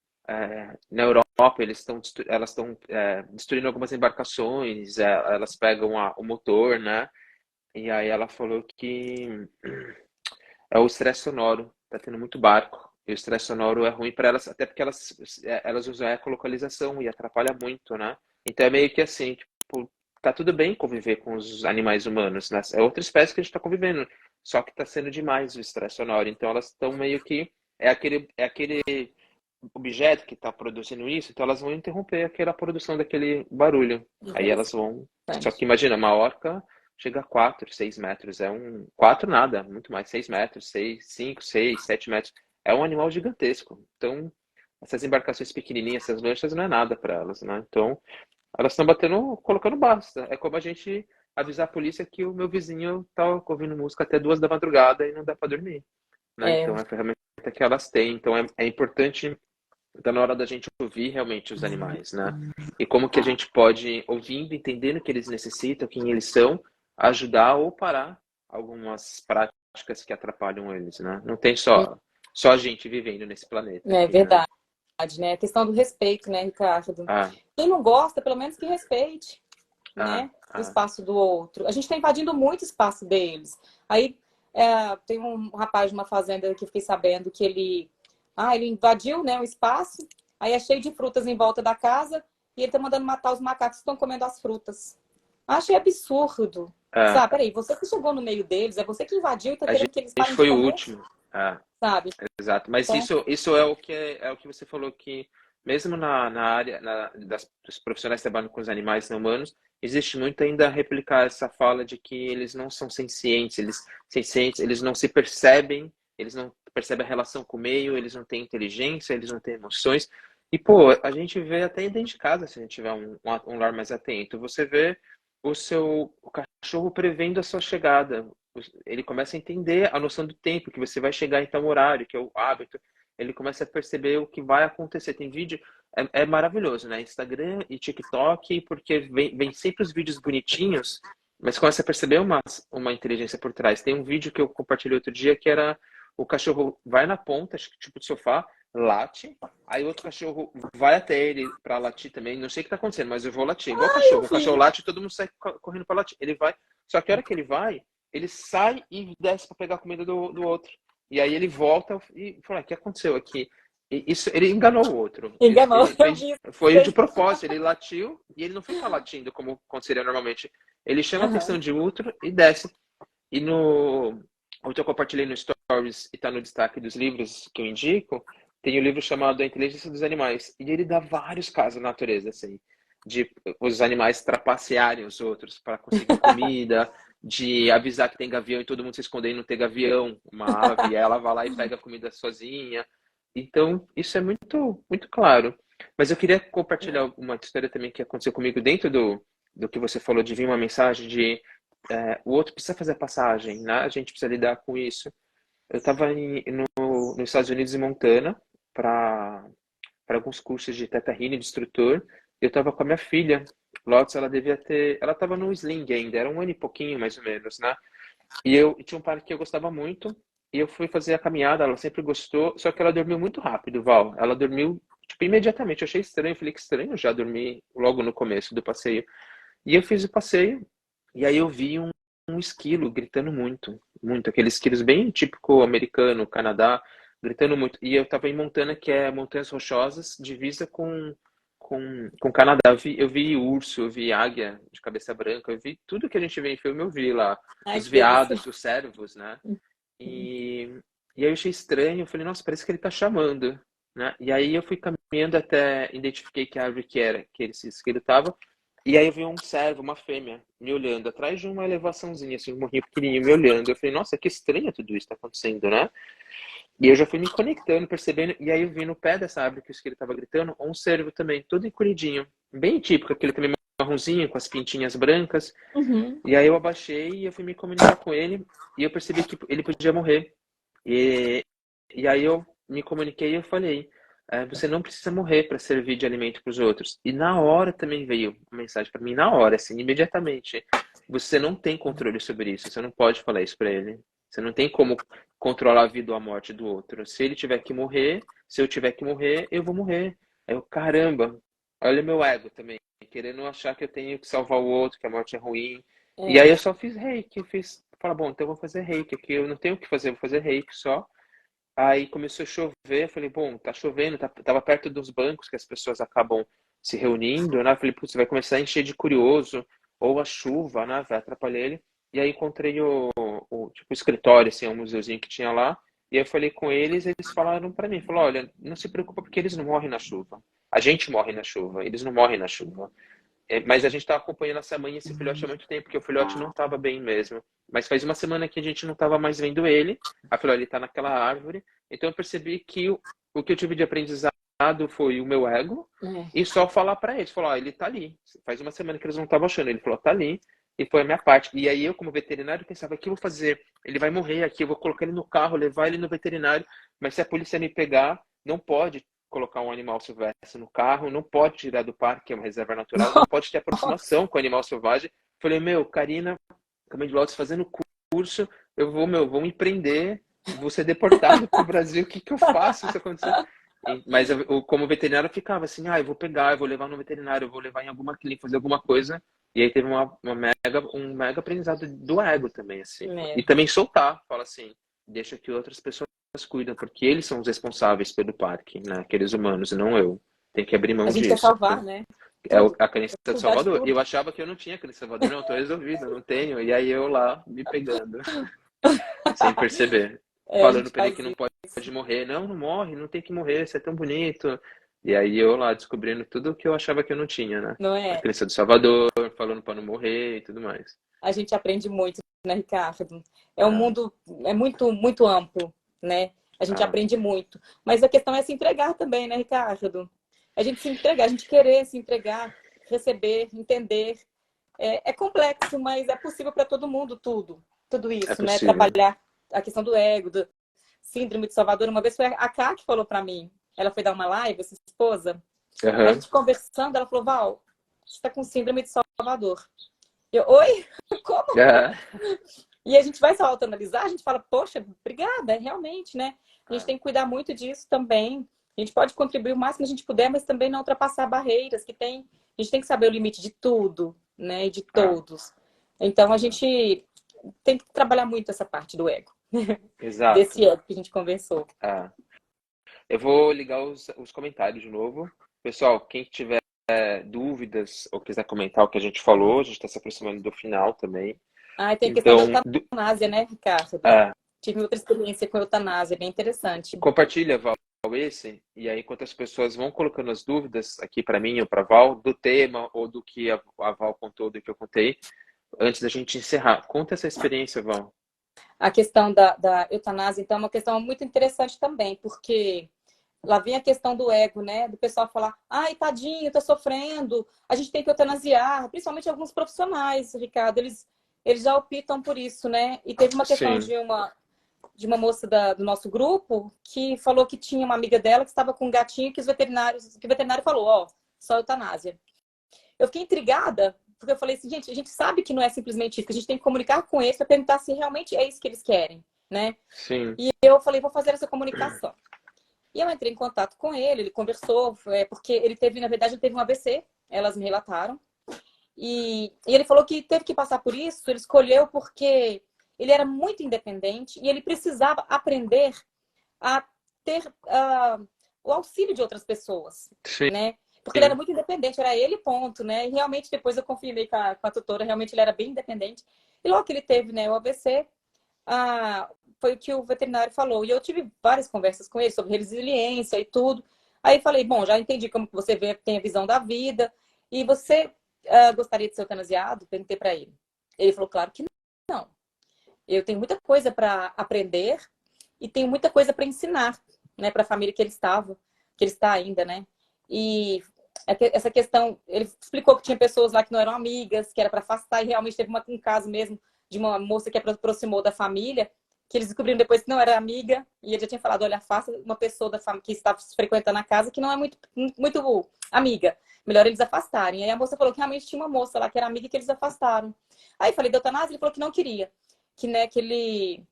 na Europa, elas estão destruindo algumas embarcações, elas pegam o motor, né? E aí ela falou que é o estresse sonoro, tá tendo muito barco. E o estresse sonoro é ruim para elas, até porque elas usam a ecolocalização e atrapalha muito, né? Então é meio que assim, tipo, tá tudo bem conviver com os animais humanos, né? É outra espécie que a gente tá convivendo, só que tá sendo demais o estresse sonoro. Então elas estão meio que é aquele objeto que está produzindo isso, então elas vão interromper aquela produção daquele barulho. Aí elas vão. Só que Interessante. imagina, uma orca chega a 4, 6 metros. É um. 4 nada, muito mais. 6 metros, 6, 5, 6, 7 metros. É um animal gigantesco. Então, essas embarcações pequenininhas, essas lanchas, não é nada para elas, né? Então, elas estão batendo, colocando basta. É como a gente avisar a polícia que o meu vizinho tá ouvindo música até 2 da madrugada e não dá para dormir, né? É, Então, é a ferramenta que elas têm. Então, é importante. Então, na hora da gente ouvir realmente os animais, né? E como que a gente pode, ouvindo, entendendo o que eles necessitam, quem eles são, ajudar ou parar algumas práticas que atrapalham eles, né? Não tem só a gente vivendo nesse planeta é aqui, né? verdade, né? A questão do respeito, né, Ricardo? Ah, Quem não gosta, pelo menos que respeite, ah, né, o ah, espaço do outro. A gente está invadindo muito o espaço deles. Aí tem um rapaz de uma fazenda que eu fiquei sabendo que ele invadiu, né, o espaço, aí é cheio de frutas em volta da casa e ele está mandando matar os macacos que estão comendo as frutas. Achei absurdo. ah. Sabe, peraí, você que chegou no meio deles, é você que invadiu e está A querendo que eles gente parem de foi o comer, último. Ah, sabe? exato. Mas Então, isso é o que você falou que mesmo na área dos profissionais que trabalham com os animais não humanos, existe muito ainda a replicar essa fala de que eles não são sencientes, eles não se percebem, eles não percebem a relação com o meio, eles não têm inteligência, eles não têm emoções. E, pô, a gente vê até dentro de casa, se a gente tiver um lar mais atento, você vê o cachorro prevendo a sua chegada. Ele começa a entender a noção do tempo, que você vai chegar em tal horário, que é o hábito. Ele começa a perceber o que vai acontecer. Tem vídeo, é maravilhoso, né? Instagram e TikTok, porque vem sempre os vídeos bonitinhos, mas começa a perceber uma inteligência por trás. Tem um vídeo que eu compartilhei outro dia que era o cachorro vai na ponta, tipo do sofá, late, aí outro cachorro vai até ele para latir também. Não sei o que tá acontecendo, mas eu vou latir. Igual o eu cachorro. O cachorro vi. late, todo mundo sai correndo para latir. Ele vai, só que a hora que ele sai e desce para pegar a comida do outro. E aí ele volta e fala: o que aconteceu aqui? E isso, ele enganou o outro. Enganou, Ele eu fez, vi isso foi de aí. propósito. Ele latiu e ele não fica latindo como aconteceria normalmente. Ele chama a atenção Aham. de outro e desce. E no Ontem eu compartilhei no Stories e está no destaque dos livros que eu indico, tem um livro chamado A Inteligência dos Animais. E ele dá vários casos na natureza, assim, de os animais trapacearem os outros para conseguir comida, de avisar que tem gavião e todo mundo se esconder e não ter gavião, uma ave, e ela vai lá e pega a comida sozinha. Então, isso é muito, muito claro. Mas eu queria compartilhar uma história também que aconteceu comigo dentro do que você falou, de vir uma mensagem de o outro precisa fazer a passagem, né? A gente precisa lidar com isso. Eu estava nos Estados Unidos, em Montana, para alguns cursos de Teta Healing, de instrutor. Eu estava com a minha filha. Lotus, ela estava no sling ainda, era 1 ano e pouquinho, mais ou menos, né? E tinha um parque que eu gostava muito, e eu fui fazer a caminhada, ela sempre gostou, só que ela dormiu muito rápido, Val. Ela dormiu, tipo, imediatamente. Eu achei estranho, falei que estranho, já dormi logo no começo do passeio. E eu fiz o passeio, e aí eu vi um esquilo gritando muito, muito. Aqueles esquilos bem típico americano, Canadá, gritando muito. E eu tava em Montana, que é Montanhas Rochosas, divisa com Canadá. Eu vi urso, eu vi águia de cabeça branca, eu vi tudo que a gente vê em filme, eu vi lá. Ai, Os que delícia. veados, os cervos, né? E aí eu achei estranho, eu falei, nossa, parece que ele tá chamando, né? E aí eu fui caminhando até, identifiquei que árvore que era, que esse esquilo tava, e aí eu vi um cervo, uma fêmea, me olhando, atrás de uma elevaçãozinha, assim, um morrinho pequenininho, me olhando. Eu falei, nossa, que estranho tudo isso tá acontecendo, né? E eu já fui me conectando, percebendo, e aí eu vi no pé dessa árvore que o esquilo tava gritando, um cervo também, todo encolhidinho, bem típico, aquele também marronzinho, com as pintinhas brancas. Uhum. E aí eu abaixei e eu fui me comunicar com ele, e eu percebi que ele podia morrer. E, e aí eu me comuniquei e eu falei, você não precisa morrer para servir de alimento para os outros. E na hora também veio uma mensagem para mim, na hora, assim, imediatamente. Você não tem controle sobre isso, você não pode falar isso para ele. Você não tem como controlar a vida ou a morte do outro. Se ele tiver que morrer, se eu tiver que morrer, eu vou morrer. Aí eu, caramba, olha meu ego também, querendo achar que eu tenho que salvar o outro, que a morte é ruim. E É. aí eu só fiz reiki, eu fiz, fala, bom, então eu vou fazer reiki aqui, eu não tenho o que fazer, eu vou fazer reiki só. Aí começou a chover, eu falei, bom, tá chovendo, tava perto dos bancos que as pessoas acabam se reunindo, né? Eu falei, putz, vai começar a encher de curioso, ou a chuva, né, vai atrapalhar ele. E aí encontrei tipo, o escritório, assim, um museuzinho que tinha lá, E eu falei com eles, eles falaram para mim, falou, olha, não se preocupa porque eles não morrem na chuva. A gente morre na chuva, eles não morrem na chuva. Mas a gente tá acompanhando essa mãe e esse filhote há muito tempo, porque o filhote não estava bem mesmo. Mas faz uma semana que a gente não estava mais vendo ele. Aí falou, ele está naquela árvore. Então eu percebi que o que eu tive de aprendizado foi o meu ego e só falar para eles. Falou, ele tá ali. Faz uma semana que eles não estavam achando. Ele falou, tá ali. E foi a minha parte. E aí eu, como veterinário, pensava, o que eu vou fazer? Ele vai morrer aqui, eu vou colocar ele no carro, levar ele no veterinário. Mas se a polícia me pegar, não pode colocar um animal silvestre no carro, não pode tirar do parque, que é uma reserva natural, não pode ter aproximação com o animal selvagem. Falei, Karina, Caminho de Lopes fazendo curso, eu vou me prender, vou ser deportado para o Brasil, o que eu faço se acontecer? Mas eu, como veterinário, eu ficava assim, eu vou pegar, eu vou levar no veterinário, eu vou levar em alguma clínica, fazer alguma coisa. E aí teve um mega aprendizado do ego também, assim. E também soltar, fala assim, deixa que outras pessoas cuidam, porque eles são os responsáveis pelo parque, né? Aqueles humanos, e não eu. Tem que abrir mão disso. A gente quer salvar, né? É a crença de Salvador. E eu achava que eu não tinha crença de Salvador. Não, tô resolvido, eu não tenho. E aí eu lá, me pegando. Sem perceber. Falando pra ele que não pode morrer. Não, não morre, não tem que morrer, você é tão bonito. E aí eu lá, descobrindo tudo o que eu achava que eu não tinha, né? Não é? A crença de Salvador, falando pra não morrer e tudo mais. A gente aprende muito, né, Ricardo? É um mundo muito, muito amplo, né? A gente aprende muito. Mas a questão é se entregar também, né, Ricardo? A gente se entregar, a gente querer se entregar, receber, entender. É complexo, mas é possível para todo mundo tudo isso, né? Trabalhar a questão do ego, do síndrome de Salvador. Uma vez foi a Ká que falou para mim. Ela foi dar uma live, sua esposa. A gente conversando, ela falou, Val, você está com síndrome de Salvador. Eu, oi? Como? E a gente vai se autoanalisar, a gente fala, poxa, obrigada, realmente, né? A gente tem que cuidar muito disso também. A gente pode contribuir o máximo que a gente puder, mas também não ultrapassar barreiras que tem. A gente tem que saber o limite de tudo, né? E de todos. Então, a gente tem que trabalhar muito essa parte do ego. Exato. Desse ego que a gente conversou. Eu vou ligar os comentários de novo. Pessoal, quem tiver dúvidas ou quiser comentar o que a gente falou, a gente está se aproximando do final também. Tem a questão da eutanásia, né, Ricardo? Tive outra experiência com eutanásia, bem interessante. Compartilha, Val, esse, e aí enquanto as pessoas vão colocando as dúvidas aqui para mim ou para Val, do tema ou do que a Val contou, do que eu contei, antes da gente encerrar. Conta essa experiência, Val. A questão da eutanásia, então, é uma questão muito interessante também, porque lá vem a questão do ego, né? Do pessoal falar, ai, tadinho, tá sofrendo, a gente tem que eutanasiar, principalmente alguns profissionais, Ricardo, eles já optam por isso, né? E teve uma questão de uma moça do nosso grupo que falou que tinha uma amiga dela que estava com um gatinho que o veterinário falou, só eutanásia. Eu fiquei intrigada, porque eu falei assim, gente, a gente sabe que não é simplesmente isso, que a gente tem que comunicar com eles para perguntar se realmente é isso que eles querem, né? Sim. E eu falei, vou fazer essa comunicação. E eu entrei em contato com ele conversou, porque ele teve um AVC, elas me relataram. E ele falou que teve que passar por isso, ele escolheu porque ele era muito independente e ele precisava aprender a ter o auxílio de outras pessoas, né? Porque ele era muito independente, era ele ponto, né? E realmente depois eu confirmei com a tutora, realmente ele era bem independente. E logo que ele teve, né, o AVC, foi o que o veterinário falou. E eu tive várias conversas com ele sobre resiliência e tudo. Aí falei, bom, já entendi como você tem a visão da vida. E você gostaria de ser eutanasiado? Perguntei para ele. Ele falou, claro que não. Eu tenho muita coisa para aprender e tenho muita coisa para ensinar, né, para a família que ele está ainda, né? E essa questão, ele explicou que tinha pessoas lá que não eram amigas, que era para afastar, e realmente teve um caso mesmo de uma moça que aproximou da família, que eles descobriram depois que não era amiga, e ele já tinha falado, olha, afasta uma pessoa da família que está frequentando a casa que não é muito amiga. Melhor eles afastarem. Aí a moça falou que realmente tinha uma moça lá que era amiga e que eles afastaram. Aí falei, da eutanásia, ele falou que não queria. Que ele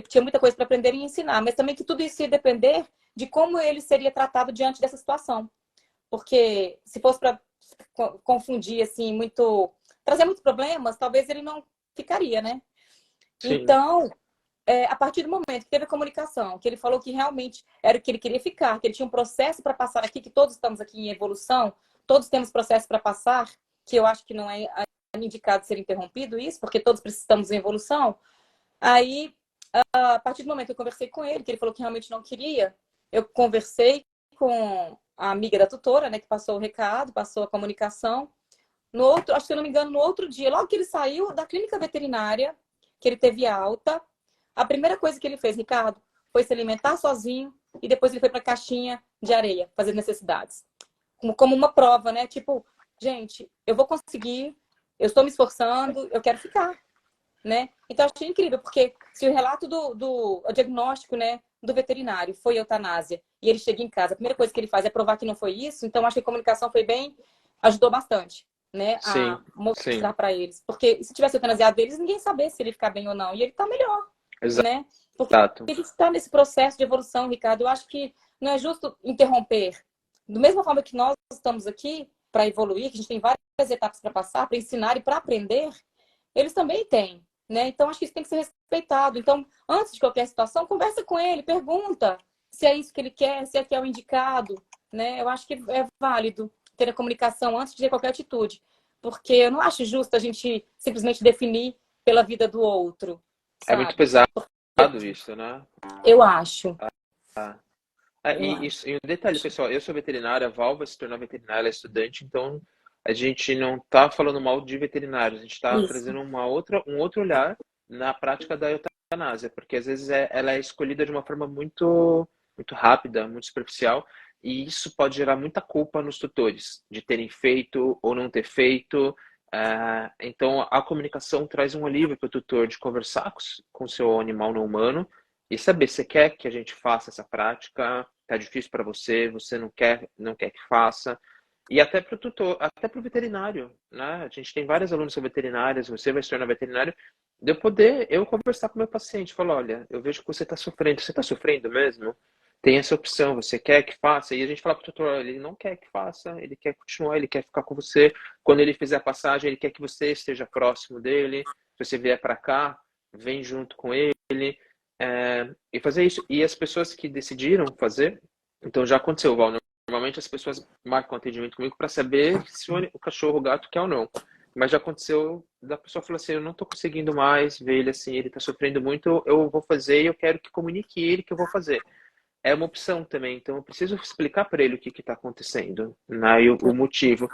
tinha muita coisa para aprender e ensinar, mas também que tudo isso ia depender de como ele seria tratado diante dessa situação. Porque se fosse para confundir, assim, trazer muitos problemas, talvez ele não ficaria, né? Sim. Então, a partir do momento que teve a comunicação, que ele falou que realmente era o que ele queria ficar, que ele tinha um processo para passar aqui, que todos estamos aqui em evolução, todos temos processo para passar, que eu acho que não é indicado ser interrompido isso, porque todos precisamos em evolução. Aí A partir do momento que eu conversei com ele, que ele falou que realmente não queria, eu conversei com a amiga da tutora, né, que passou o recado, passou a comunicação. No outro, acho que se eu não me engano, no outro dia, logo que ele saiu da clínica veterinária, que ele teve alta, a primeira coisa que ele fez, Ricardo, foi se alimentar sozinho e depois ele foi para a caixinha de areia fazer necessidades. Como uma prova, né? Tipo, gente, eu vou conseguir, eu estou me esforçando, eu quero ficar, né? Então, eu achei incrível, porque se o relato o diagnóstico, né, do veterinário foi eutanásia e ele chega em casa, a primeira coisa que ele faz é provar que não foi isso, então acho que a comunicação foi bem, ajudou bastante, né, a Sim, sim, mostrar para eles. Porque se tivesse eutanasiado eles, ninguém sabia se ele ficar bem ou não. E ele tá melhor, né? Porque exato. ele está nesse processo de evolução, Ricardo. Eu acho que não é justo interromper. Da mesma forma que nós estamos aqui para evoluir, que a gente tem várias etapas para passar, para ensinar e para aprender, eles também têm, né? Então, acho que isso tem que ser respeitado. Então, antes de qualquer situação, conversa com ele, pergunta se é isso que ele quer, se é que é o indicado, né? Eu acho que é válido ter a comunicação antes de ter qualquer atitude. Porque eu não acho justo a gente simplesmente definir pela vida do outro, É muito sabe? pesado isso, né? Eu acho. Ah. Ah, Eu acho. e um detalhe, pessoal, eu sou veterinária, a Val vai se tornar veterinária, ela é estudante, então a gente não está falando mal de veterinários, a gente está Isso. trazendo um outro olhar na prática da eutanásia, porque às vezes ela é escolhida de uma forma muito rápida, muito superficial, e isso pode gerar muita culpa nos tutores, de terem feito ou não ter feito. Então a comunicação traz um alívio para o tutor de conversar com o seu animal não humano e saber se quer que a gente faça essa prática, tá difícil para você, você não quer que faça. E até para o tutor, até para o veterinário, né? A gente tem vários alunos que são veterinários, você vai se tornar veterinário, de eu poder eu conversar com o meu paciente, falar, olha, eu vejo que você está sofrendo mesmo? Tem essa opção, você quer que faça? E a gente fala para o tutor, ele não quer que faça, ele quer continuar, ele quer ficar com você. Quando ele fizer a passagem, ele quer que você esteja próximo dele. Se você vier para cá, vem junto com ele. E fazer isso. E as pessoas que decidiram fazer, então já aconteceu, Val. Normalmente as pessoas marcam atendimento comigo para saber se o cachorro ou o gato quer ou não. Mas já aconteceu da pessoa falar assim, eu não estou conseguindo mais ver ele assim, ele está sofrendo muito, eu vou fazer e eu quero que comunique ele que eu vou fazer. É uma opção também, então eu preciso explicar para ele o que está acontecendo, né? E o motivo.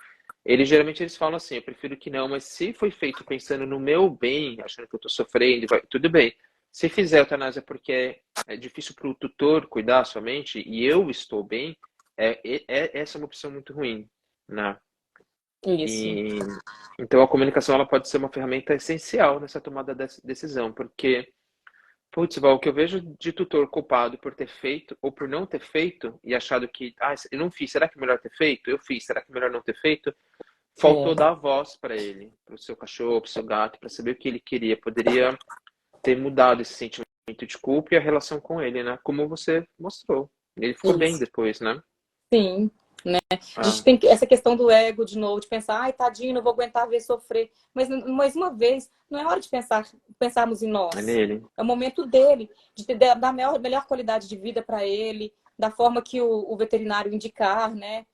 Geralmente eles falam assim, eu prefiro que não, mas se foi feito pensando no meu bem, achando que eu estou sofrendo, tudo bem. Se fizer eutanásia porque é difícil para o tutor cuidar somente e eu estou bem, essa é uma opção muito ruim, né? Isso. E então a comunicação ela pode ser uma ferramenta essencial nessa tomada de decisão, porque putz, Val, o que eu vejo de tutor culpado por ter feito ou por não ter feito e achado que, eu não fiz, será que é melhor ter feito? Eu fiz, será que é melhor não ter feito? Faltou É. dar voz para ele, para o seu cachorro, para o seu gato, para saber o que ele queria. Poderia ter mudado esse sentimento de culpa e a relação com ele, né? Como você mostrou. Ele ficou bem Isso. depois, né? Sim. A gente Ah, tem essa questão do ego de novo, de pensar, ai, tadinho, não vou aguentar ver sofrer. Mas, mais uma vez, não é hora de pensarmos em é nós. nele. É o momento dele, de dar a melhor qualidade de vida para ele, da forma que o veterinário indicar, né?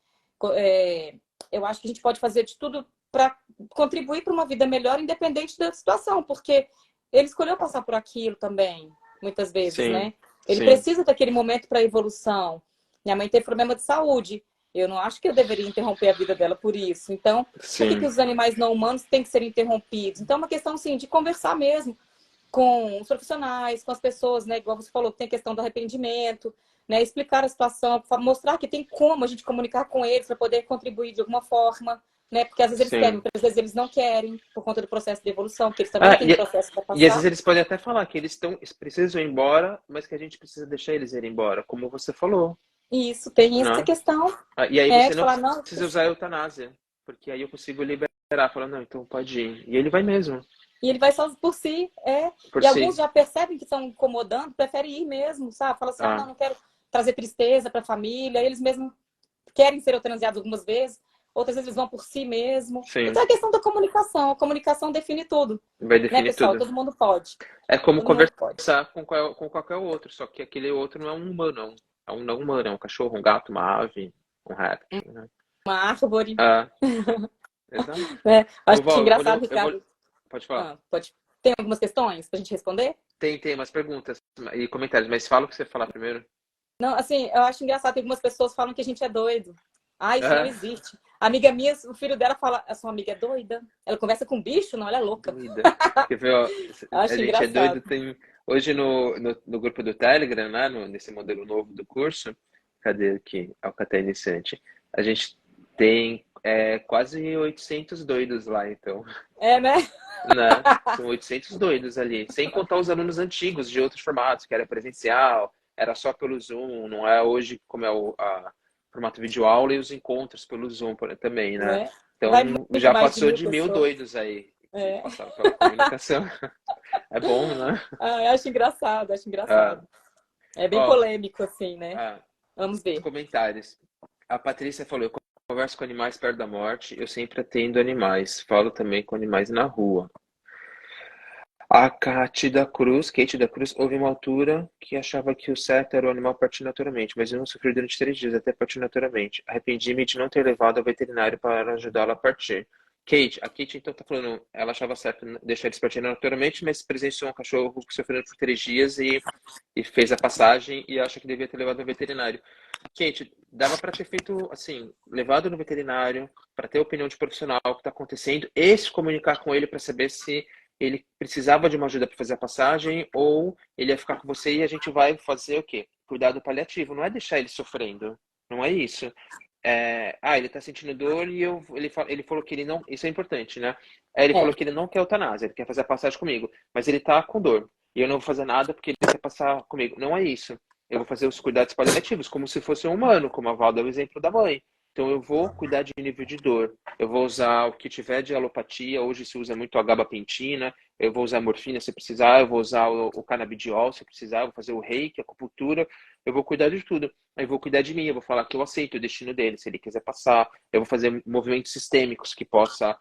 Eu acho que a gente pode fazer de tudo para contribuir para uma vida melhor, independente da situação, porque ele escolheu passar por aquilo também, muitas vezes, Sim, né? Ele sim, precisa daquele momento para evolução. Minha mãe teve problema de saúde. Eu não acho que eu deveria interromper a vida dela por isso. Então, por que sim, os animais não humanos têm que ser interrompidos? Então, é uma questão, assim, de conversar mesmo com os profissionais, com as pessoas, né? Igual você falou, tem a questão do arrependimento, né? Explicar a situação, mostrar que tem como a gente comunicar com eles para poder contribuir de alguma forma, né? Porque às vezes eles querem, sim. outras vezes eles não querem, por conta do processo de evolução, porque eles também Ah, têm processo para e às vezes passar. eles podem até falar que eles precisam ir embora, mas que a gente precisa deixar eles irem embora, como você falou, E isso tem essa né? questão, E aí você de não falar, não, precisa usar a eutanásia, porque aí eu consigo liberar, falar, não, então pode ir. E ele vai mesmo, e ele vai só por si, por E alguns si. já percebem que estão incomodando, preferem ir mesmo, sabe? Fala assim, Ah, não quero trazer tristeza para a família. Eles mesmos querem ser eutanasiados algumas vezes, outras vezes eles vão por si mesmo. Então sim, é a questão da comunicação. A comunicação define tudo, vai né, definir pessoal? tudo. Todo mundo pode. É como Todo mundo pode. conversar com qualquer outro, só que aquele outro não é um humano, é um não humano, é um cachorro, um gato, uma ave, um réptil, né? Uma árvore, Ah, exato. né? Ô, Acho Val, engraçado, eu vou... Ricardo. Pode falar. Pode. Tem algumas questões pra gente responder? Tem umas perguntas e comentários, mas fala o que você falar primeiro. Não, assim, eu acho engraçado que algumas pessoas falam que a gente é doido. Ah, isso não Ah, existe. A amiga minha, o filho dela fala, a sua amiga é doida? Ela conversa com bicho? Não, ela é louca. doida. Quer ver, ó, Eu a acho gente é doido, engraçado. tem... Hoje no grupo do Telegram, né, nesse modelo novo do curso, cadê aqui? Alcatel Iniciante. A gente tem quase 800 doidos lá, então, É, né? né? São 800 doidos ali, sem contar os alunos antigos de outros formatos, que era presencial, era só pelo Zoom, não é hoje como é o formato videoaula e os encontros pelo Zoom também, né? Né? Vai Então, muito já mais de passou mil de 1000 pessoas. doidos aí, que É. passaram pela comunicação. É bom, né? Ah, eu acho engraçado, acho Ah, engraçado. É bem ó, polêmico, assim, né? ah, Vamos os ver. comentários. A Patrícia falou, eu converso com animais perto da morte, eu sempre atendo animais. Falo também com animais na rua. A Kate da Cruz, houve uma altura que achava que o certo era o animal partir naturalmente, mas eu não sofri durante 3 dias até partir naturalmente. Arrependi-me de não ter levado ao veterinário para ajudá-la a partir. A Kate então tá falando, ela achava certo deixar eles partirem naturalmente, mas presenciou um cachorro sofrendo por 3 dias e fez a passagem e acha que devia ter levado ao veterinário. Kate, dava para ter feito assim, levado no veterinário, para ter a opinião de profissional o que está acontecendo e se comunicar com ele para saber se ele precisava de uma ajuda para fazer a passagem ou ele ia ficar com você e a gente vai fazer o quê? Cuidado paliativo, não é deixar ele sofrendo, não é isso. Ele tá sentindo dor e ele falou que ele não, isso é importante, né? Ele É, falou que ele não quer eutanásia, ele quer fazer a passagem comigo, mas ele tá com dor e eu não vou fazer nada porque ele quer passar comigo. Não é isso. Eu vou fazer os cuidados paliativos como se fosse um humano, como a Val deu o exemplo da mãe. Então eu vou cuidar de nível de dor. Eu vou usar o que tiver de alopatia. Hoje se usa muito a gabapentina. Eu vou usar morfina se precisar. Eu vou usar o canabidiol se precisar. Eu vou fazer o reiki, a acupuntura. Eu vou cuidar de tudo. Eu vou cuidar de mim. Eu vou falar que eu aceito o destino dele, se ele quiser passar. Eu vou fazer movimentos sistêmicos que possa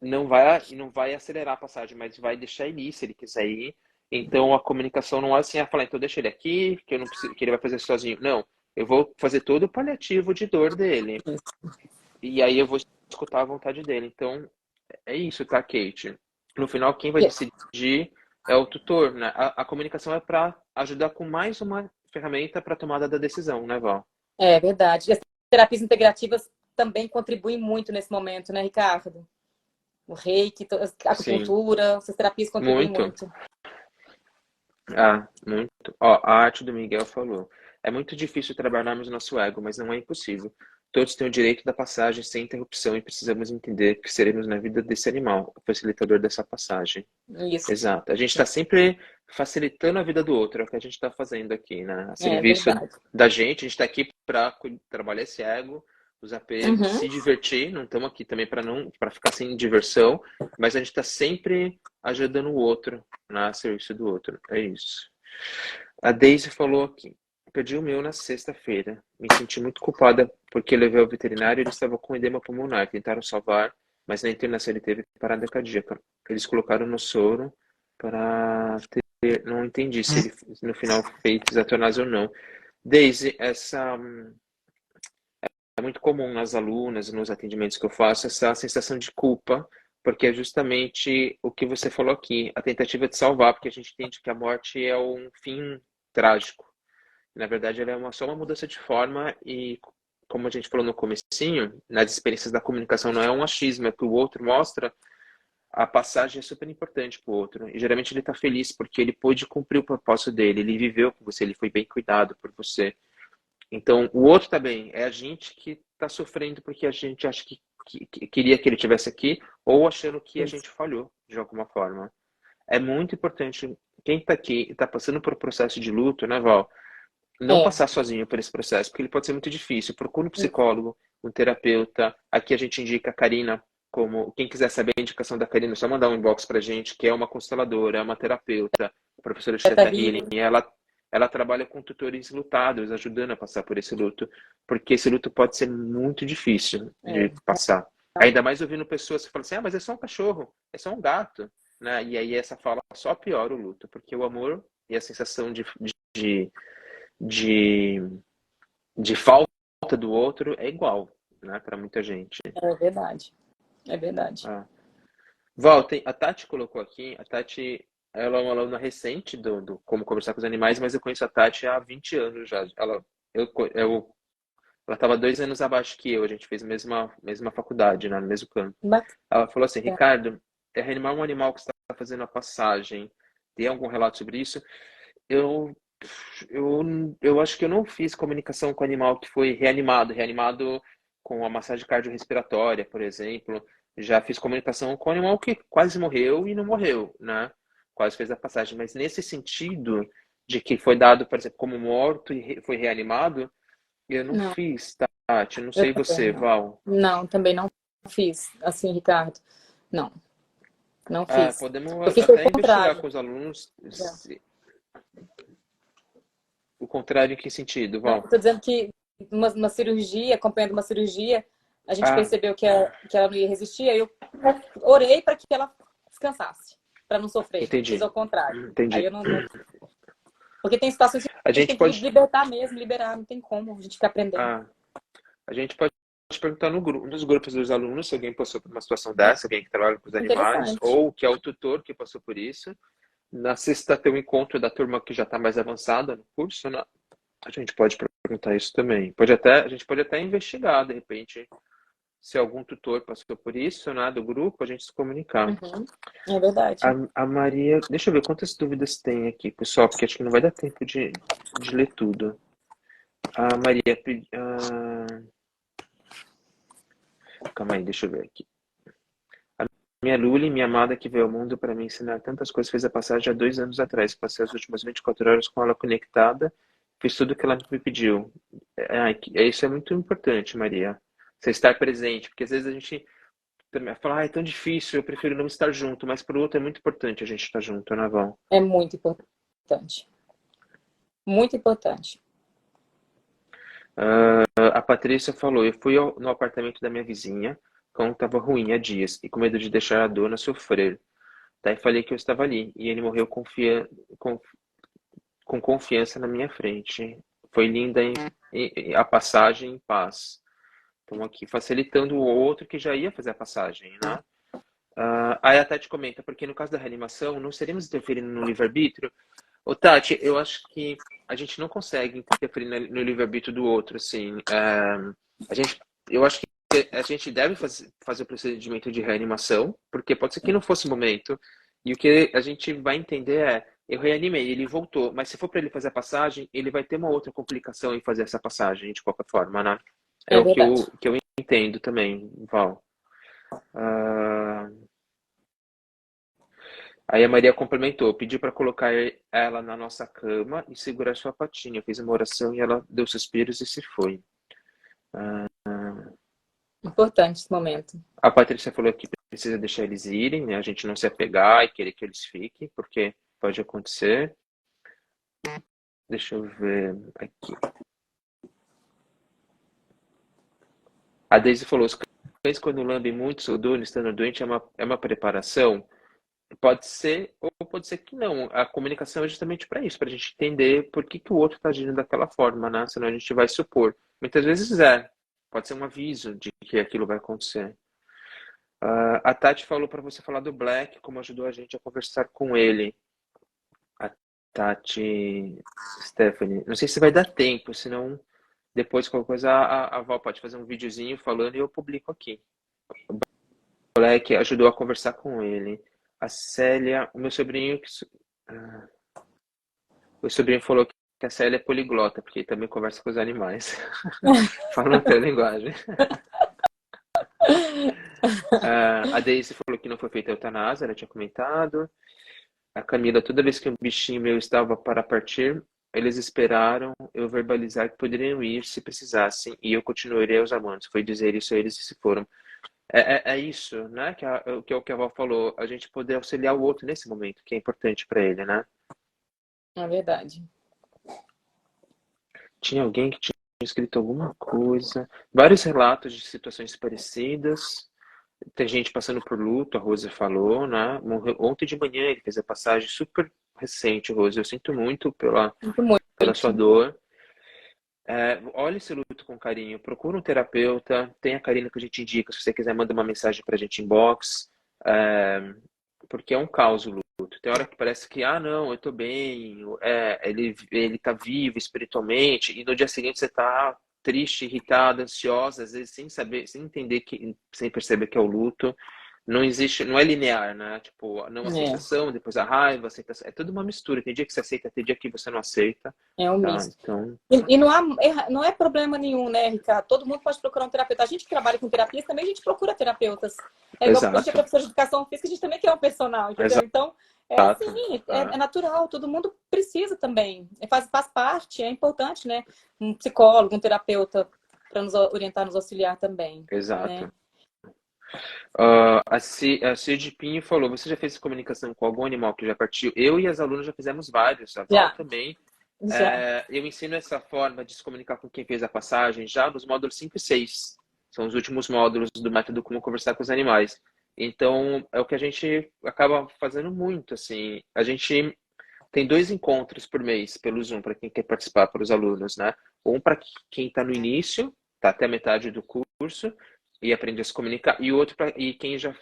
não vai acelerar a passagem, mas vai deixar ele ir se ele quiser ir. Então a comunicação não é assim, falar, então deixa ele aqui, que eu não preciso, que ele vai fazer sozinho. Não, eu vou fazer todo o paliativo de dor dele. E aí eu vou escutar a vontade dele. Então, é isso, tá, Kate? No final, quem vai decidir é o tutor, né? A comunicação é para ajudar com mais uma ferramenta para a tomada da decisão, né, Val? é verdade. E as terapias integrativas também contribuem muito nesse momento, né, Ricardo? O reiki, a Sim, acupuntura, essas terapias contribuem muito. muito. Muito. Ó, a arte do Miguel falou. É muito difícil trabalharmos nosso ego, mas não é impossível. Todos têm o direito da passagem sem interrupção e precisamos entender que seremos na vida desse animal, o facilitador dessa passagem. Isso, Exato. A gente está sempre facilitando a vida do outro, é o que a gente está fazendo aqui, né? A é serviço verdade. da gente, a gente está aqui para trabalhar esse ego, os apegos, Uhum. se divertir, não estamos aqui também para ficar sem diversão, mas a gente está sempre ajudando o outro, né? A serviço do outro. É isso. A Daisy falou aqui. Perdi o meu na sexta-feira. Me senti muito culpada porque levei ao veterinário e ele estava com edema pulmonar. Tentaram salvar, mas na internação ele teve parada cardíaca. Eles colocaram no soro para ter. Não entendi se ele no final fez eutanásia ou não. Daisy, essa é muito comum nas alunas, nos atendimentos que eu faço, essa sensação de culpa, porque é justamente o que você falou aqui, a tentativa de salvar, porque a gente entende que a morte é um fim trágico. Na verdade, ela é só uma mudança de forma e, como a gente falou no comecinho, nas experiências da comunicação não é um achismo, é que o outro mostra a passagem é super importante para o outro. E geralmente ele está feliz porque ele pôde cumprir o propósito dele, ele viveu com você, ele foi bem cuidado por você. Então, o outro tá bem. É a gente que tá sofrendo porque a gente acha que queria que ele tivesse aqui ou achando que a gente falhou de alguma forma. É muito importante. Quem tá aqui e tá passando por um processo de luto, né, Val? Não É, passar sozinho por esse processo, porque ele pode ser muito difícil. Procure um psicólogo, um terapeuta. Aqui a gente indica a Karina como. Quem quiser saber a indicação da Karina, é só mandar um inbox pra gente, que é uma consteladora, é uma terapeuta, professora de Teta Theta Healing. Healing. Ela trabalha com tutores lutados, ajudando a passar por esse luto, porque esse luto pode ser muito difícil de É. passar. Ainda mais ouvindo pessoas que falam assim: ah, mas é só um cachorro, é só um gato. Né? E aí essa fala só piora o luto, porque o amor e a sensação de de, de falta do outro é igual, né, para muita gente. É verdade. É verdade. Ah. Val, a Tati colocou aqui, a Tati, ela é uma aluna recente do Como Conversar com os Animais, mas eu conheço a Tati há 20 anos já. Ela estava 2 anos abaixo que eu, a gente fez a mesma faculdade, né, no mesmo campo. Bacana. Ela falou assim, Ricardo, reanimar um animal que está fazendo a passagem, tem algum relato sobre isso? Eu, eu acho que eu não fiz comunicação com o animal que foi reanimado com a massagem cardiorrespiratória, por exemplo. Já fiz comunicação com o animal que quase morreu e não morreu, né? Quase fez a passagem. Mas nesse sentido de que foi dado, por exemplo, como morto e foi reanimado, eu não Não, fiz, Tati. Eu não eu sei também você, não. Val. Não, também não fiz, assim, Ricardo. Não, não Ah, fiz. podemos Eu fiz o até investigar contrário. com os alunos Já. o contrário em que sentido, Não, Val? estou dizendo que uma cirurgia, acompanhando uma cirurgia, a gente Ah, percebeu que ela não ia resistir, aí eu orei para que ela descansasse, para não sofrer. Fiz entendi. ao contrário. Aí Entendi. eu não. Porque tem situações que A a gente gente tem que pode, libertar mesmo, liberar, não tem como, a gente fica aprendendo. ah, a gente pode perguntar nos grupos dos alunos se alguém passou por uma situação dessa, alguém que trabalha com os animais, Interessante. ou que é o tutor que passou por isso. Na sexta tem o encontro da turma que já está mais avançada no curso, né? A gente pode perguntar isso também. A gente pode até investigar, de repente, se algum tutor passou por isso, né, do grupo, a gente se comunicar. Uhum. É verdade. A Maria, deixa eu ver quantas dúvidas tem aqui, pessoal, porque acho que não vai dar tempo de ler tudo. A Maria, calma aí, deixa eu ver aqui. A minha Luli, minha amada que veio ao mundo para me ensinar tantas coisas, fez a passagem há 2 anos atrás. Passei as últimas 24 horas com ela conectada, fiz tudo o que ela me pediu. Isso é muito importante, Maria. Você estar presente, porque às vezes a gente também fala, é tão difícil, eu prefiro não estar junto, mas para o outro é muito importante a gente estar junto, né, Val? É muito importante. Muito importante. A Patrícia falou, eu fui no apartamento da minha vizinha, quando estava ruim há dias, e com medo de deixar a dona sofrer. Daí falei que eu estava ali, e ele morreu com, com confiança na minha frente. Foi linda a passagem em paz. Então aqui facilitando o outro que já ia fazer a passagem, né? Aí a Tati comenta, porque no caso da reanimação, não seríamos interferindo no livre-arbítrio? Ô, Tati, eu acho que a gente não consegue interferir no livre-arbítrio do outro, assim. Eu acho que a gente deve fazer o procedimento de reanimação, porque pode ser que não fosse o momento. E o que a gente vai entender é, eu reanimei, ele voltou, mas se for para ele fazer a passagem, ele vai ter uma outra complicação em fazer essa passagem, de qualquer forma, né? É É o que verdade. eu entendo também, Val. Ah, Aí a Maria complementou, pediu para colocar ela na nossa cama e segurar sua patinha. Eu fiz uma oração e ela deu suspiros e se foi. Importante esse momento. A Patrícia falou que precisa deixar eles irem, né? A gente não se apegar e querer que eles fiquem, porque pode acontecer. Deixa eu ver aqui. A Daisy falou, os cães quando lambem muito seu dono estando doente é uma preparação? Pode ser ou pode ser que não. A comunicação é justamente para isso, para a gente entender por que o outro está agindo daquela forma, né? Senão a gente vai supor. Muitas vezes pode ser um aviso de que aquilo vai acontecer. A Tati falou para você falar do Black, como ajudou a gente a conversar com ele. A Tati, Stephanie. Não sei se vai dar tempo, senão depois qualquer coisa a Val pode fazer um videozinho falando e eu publico aqui. O Black ajudou a conversar com ele. A Célia, o meu sobrinho ah, o sobrinho falou que a Célia é poliglota, porque ele também conversa com os animais. Fala outra linguagem. A Daisy falou que não foi feita a eutanásia, ela tinha comentado. A Camila, toda vez que um bichinho meu estava para partir, eles esperaram eu verbalizar que poderiam ir se precisassem, e eu continuaria os amantes. Foi dizer isso a eles e se foram. É isso, né? Que é o que a avó falou, a gente poder auxiliar o outro nesse momento, que é importante para ele, né? É verdade. Tinha alguém que tinha escrito alguma coisa. Vários relatos de situações parecidas. Tem gente passando por luto, a Rosa falou, né? Morreu ontem de manhã, ele fez a passagem super recente, Rosa. Eu sinto muito Sinto pela sua muito. dor. Olhe esse luto com carinho, procura um terapeuta, tem a Karina que a gente indica, se você quiser manda uma mensagem pra gente inbox. Porque é um caos o luto. Tem hora que parece que, não, eu tô bem, ele tá vivo espiritualmente, e no dia seguinte você tá triste, irritada, ansiosa, às vezes sem saber, sem entender sem perceber que é o luto. Não existe, não é linear, né? Tipo, não É, aceitação, depois a raiva, aceitação. É tudo uma mistura. Tem dia que você aceita, tem dia que você não aceita, é um tá? misto. Então, E não é problema nenhum, né, Ricardo? Todo mundo pode procurar um terapeuta. A gente que trabalha com terapias também, a gente procura terapeutas. É igual a gente é exato, professor de educação física, a gente também quer um personal, entendeu? Então, é exato. assim, É, é natural, todo mundo precisa também. Faz parte, é importante, né? Um psicólogo, um terapeuta para nos orientar, nos auxiliar também, né? exato. A Cid Pinho falou, você já fez comunicação com algum animal que já partiu? Eu e as alunas já fizemos vários, a Val Já, também. já. Eu ensino essa forma de se comunicar com quem fez a passagem já nos módulos 5 e 6. São os últimos módulos do método Como Conversar com os Animais. Então, é o que a gente acaba fazendo muito, assim. A gente tem 2 encontros por mês pelo Zoom, para quem quer participar, para os alunos, né? Um para quem está no início, está até a metade do curso, e aprende a se comunicar, e outro para quem já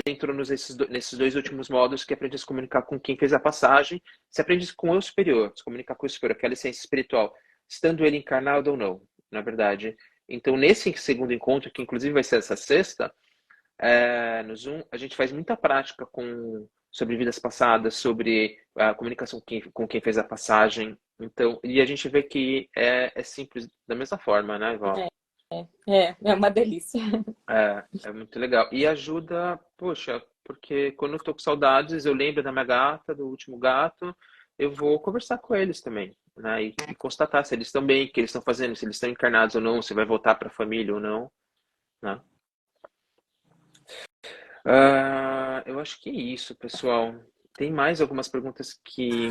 entrou nesses 2 últimos módulos, que aprende a se comunicar com quem fez a passagem, se aprende com o eu superior, se comunicar com o eu superior, aquela essência espiritual, estando ele encarnado ou não, na verdade. Então, nesse segundo encontro, que inclusive vai ser essa sexta, no Zoom, a gente faz muita prática sobre vidas passadas, sobre a comunicação com quem fez a passagem. Então, e a gente vê que é simples da mesma forma, né, Val? É uma delícia. É muito legal. E ajuda, poxa, porque quando eu tô com saudades, eu lembro da minha gata, do último gato, eu vou conversar com eles também, né? E constatar se eles estão bem, o que eles estão fazendo, se eles estão encarnados ou não, se vai voltar para a família ou não, né? Eu acho que é isso, pessoal. Tem mais algumas perguntas que,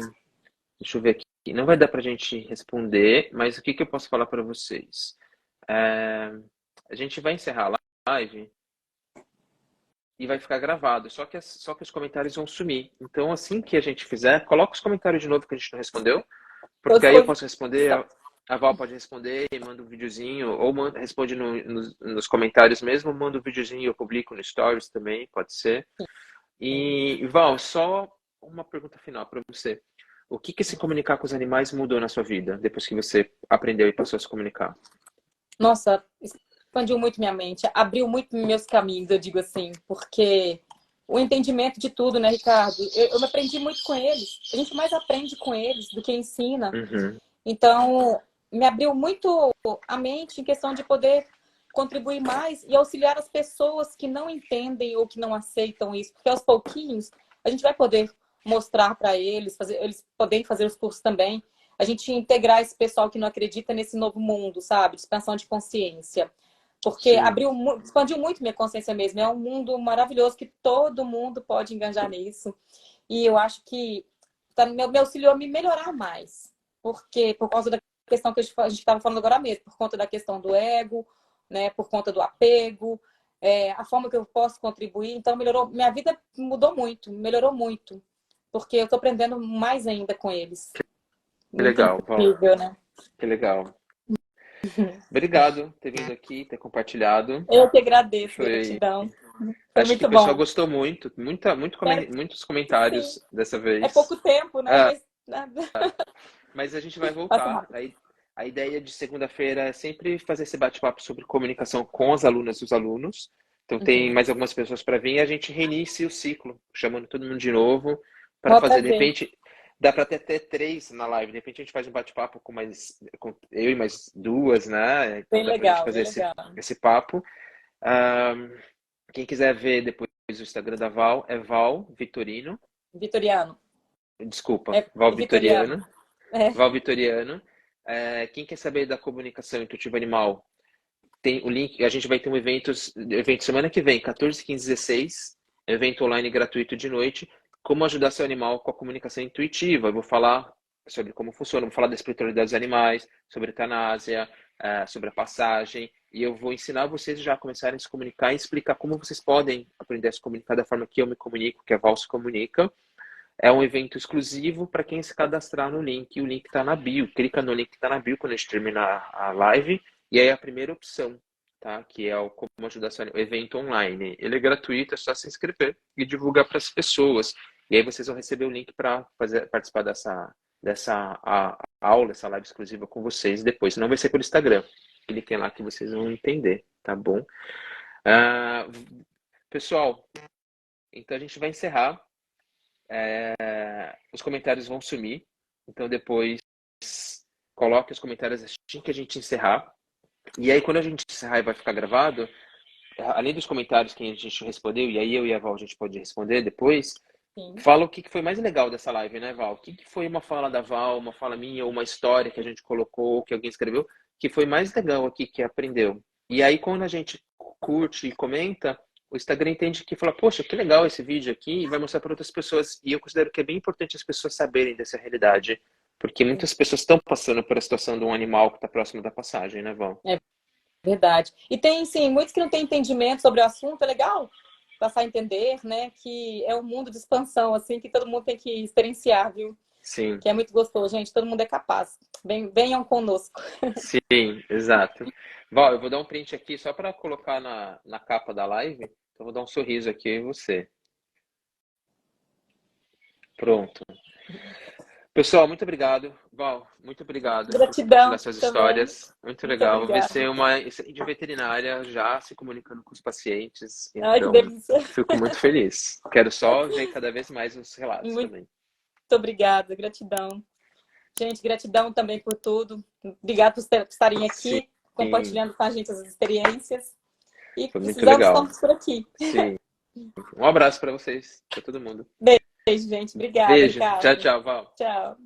deixa eu ver aqui, não vai dar para a gente responder, mas o que que eu posso falar para vocês? É, a gente vai encerrar a live e vai ficar gravado, só que os comentários vão sumir. Então, assim que a gente fizer, coloca os comentários de novo que a gente não respondeu, Estou à porque aí eu posso responder, disposição. a Val pode responder e manda um videozinho, ou responde nos comentários mesmo, manda um videozinho e eu publico no Stories também, pode ser. E, Val, só uma pergunta final para você. O que que se comunicar com os animais mudou na sua vida, depois que você aprendeu e passou a se comunicar? Nossa, expandiu muito minha mente, abriu muito meus caminhos, eu digo assim, porque o entendimento de tudo, né, Ricardo? Eu me aprendi muito com eles. A gente mais aprende com eles do que ensina. Uhum, Então, me abriu muito a mente em questão de poder contribuir mais e auxiliar as pessoas que não entendem ou que não aceitam isso, porque aos pouquinhos a gente vai poder mostrar para eles, eles poderem fazer os cursos também, a gente integrar esse pessoal que não acredita nesse novo mundo, sabe, de expansão de consciência, porque sim, expandiu muito minha consciência mesmo. É um mundo maravilhoso que todo mundo pode engajar nisso. E eu acho que me auxiliou a me melhorar mais. Porque, por causa da questão que a gente estava falando agora mesmo, por conta da questão do ego, né, por conta do apego, a forma que eu posso contribuir. Então, melhorou. Minha vida mudou muito, melhorou muito. Porque eu estou aprendendo mais ainda com eles. que Muito legal, Val, incrível, né? que legal. Obrigado por ter vindo aqui, ter compartilhado. Eu que agradeço, Foi, gratidão. Foi acho que o muito pessoal bom. gostou muito, Espero muitos que sim. comentários dessa É vez. pouco tempo, né? Ah, Mas nada. mas a gente vai Passa voltar. rápido. A ideia de segunda-feira é sempre fazer esse bate-papo sobre comunicação com as alunas e os alunos. Então tem Uhum. mais algumas pessoas para vir e a gente reinicia o ciclo, chamando todo mundo de novo para Maior fazer. De prazer. repente, dá para ter 3 na live. De repente a gente faz um bate-papo com eu e mais 2, né? Então Bem dá para a gente legal, fazer bem legal. esse papo. Ah, quem quiser ver depois o Instagram da Val é Val Vitorino. Vitoriano. Desculpa, É Val Vitoriano. Vitoriano. É. Val Vitoriano. Quem quer saber da comunicação intuitiva animal, tem o link. A gente vai ter evento semana que vem, 14, 15, 16. Evento online gratuito de noite. Como ajudar seu animal com a comunicação intuitiva. Eu vou falar sobre como funciona, vou falar da espiritualidade dos animais, sobre eutanásia, sobre a passagem. E eu vou ensinar vocês já a começarem a se comunicar e explicar como vocês podem aprender a se comunicar da forma que eu me comunico, que a Val se comunica. É um evento exclusivo para quem se cadastrar no link. O link está na bio. Clica no link que está na bio quando a gente terminar a live. E aí é a primeira opção, tá? Que é o Como Ajudar Seu Animal, evento online. Ele é gratuito, é só se inscrever e divulgar para as pessoas. E aí vocês vão receber o link para participar dessa aula, essa live exclusiva com vocês depois. Não vai ser pelo Instagram. Cliquem lá que vocês vão entender, tá bom? Ah, pessoal, então a gente vai encerrar. Os comentários vão sumir. Então depois coloque os comentários assim que a gente encerrar. E aí quando a gente encerrar e vai ficar gravado, além dos comentários que a gente respondeu, e aí eu e a Val a gente pode responder depois, Sim. fala o que foi mais legal dessa live, né, Val? O que foi uma fala da Val, uma fala minha, ou uma história que a gente colocou, que alguém escreveu, que foi mais legal aqui, que aprendeu. E aí, quando a gente curte e comenta, o Instagram entende que fala, poxa, que legal esse vídeo aqui, e vai mostrar para outras pessoas. E eu considero que é bem importante as pessoas saberem dessa realidade, porque muitas pessoas estão passando por a situação de um animal que está próximo da passagem, né, Val? É verdade. E tem, sim, muitos que não têm entendimento sobre o assunto, é legal passar a entender, né, que é um mundo de expansão, assim, que todo mundo tem que experienciar, viu? Sim. Que é muito gostoso, gente, todo mundo é capaz. Venham conosco. Sim, exato. Val, eu vou dar um print aqui só para colocar na capa da live. Então, eu vou dar um sorriso aqui em você. Pronto. Pessoal, muito obrigado. Val, muito obrigado por compartilhar Gratidão suas também. histórias. Muito Muito legal. obrigada. Você é uma excelente veterinária, já se comunicando com os pacientes. Ai, que Então, delícia. fico muito feliz. Quero só ver cada vez mais os relatos Muito também. obrigada, gratidão. Gente, gratidão também por tudo. Obrigada por estarem Sim, aqui, compartilhando com a gente as experiências. E foi muito precisamos, legal. estamos por aqui. Sim. Um abraço para vocês, para todo mundo. Beijo, gente. Obrigada, Beijo. Tchau, Ricardo. tchau, Val. Tchau.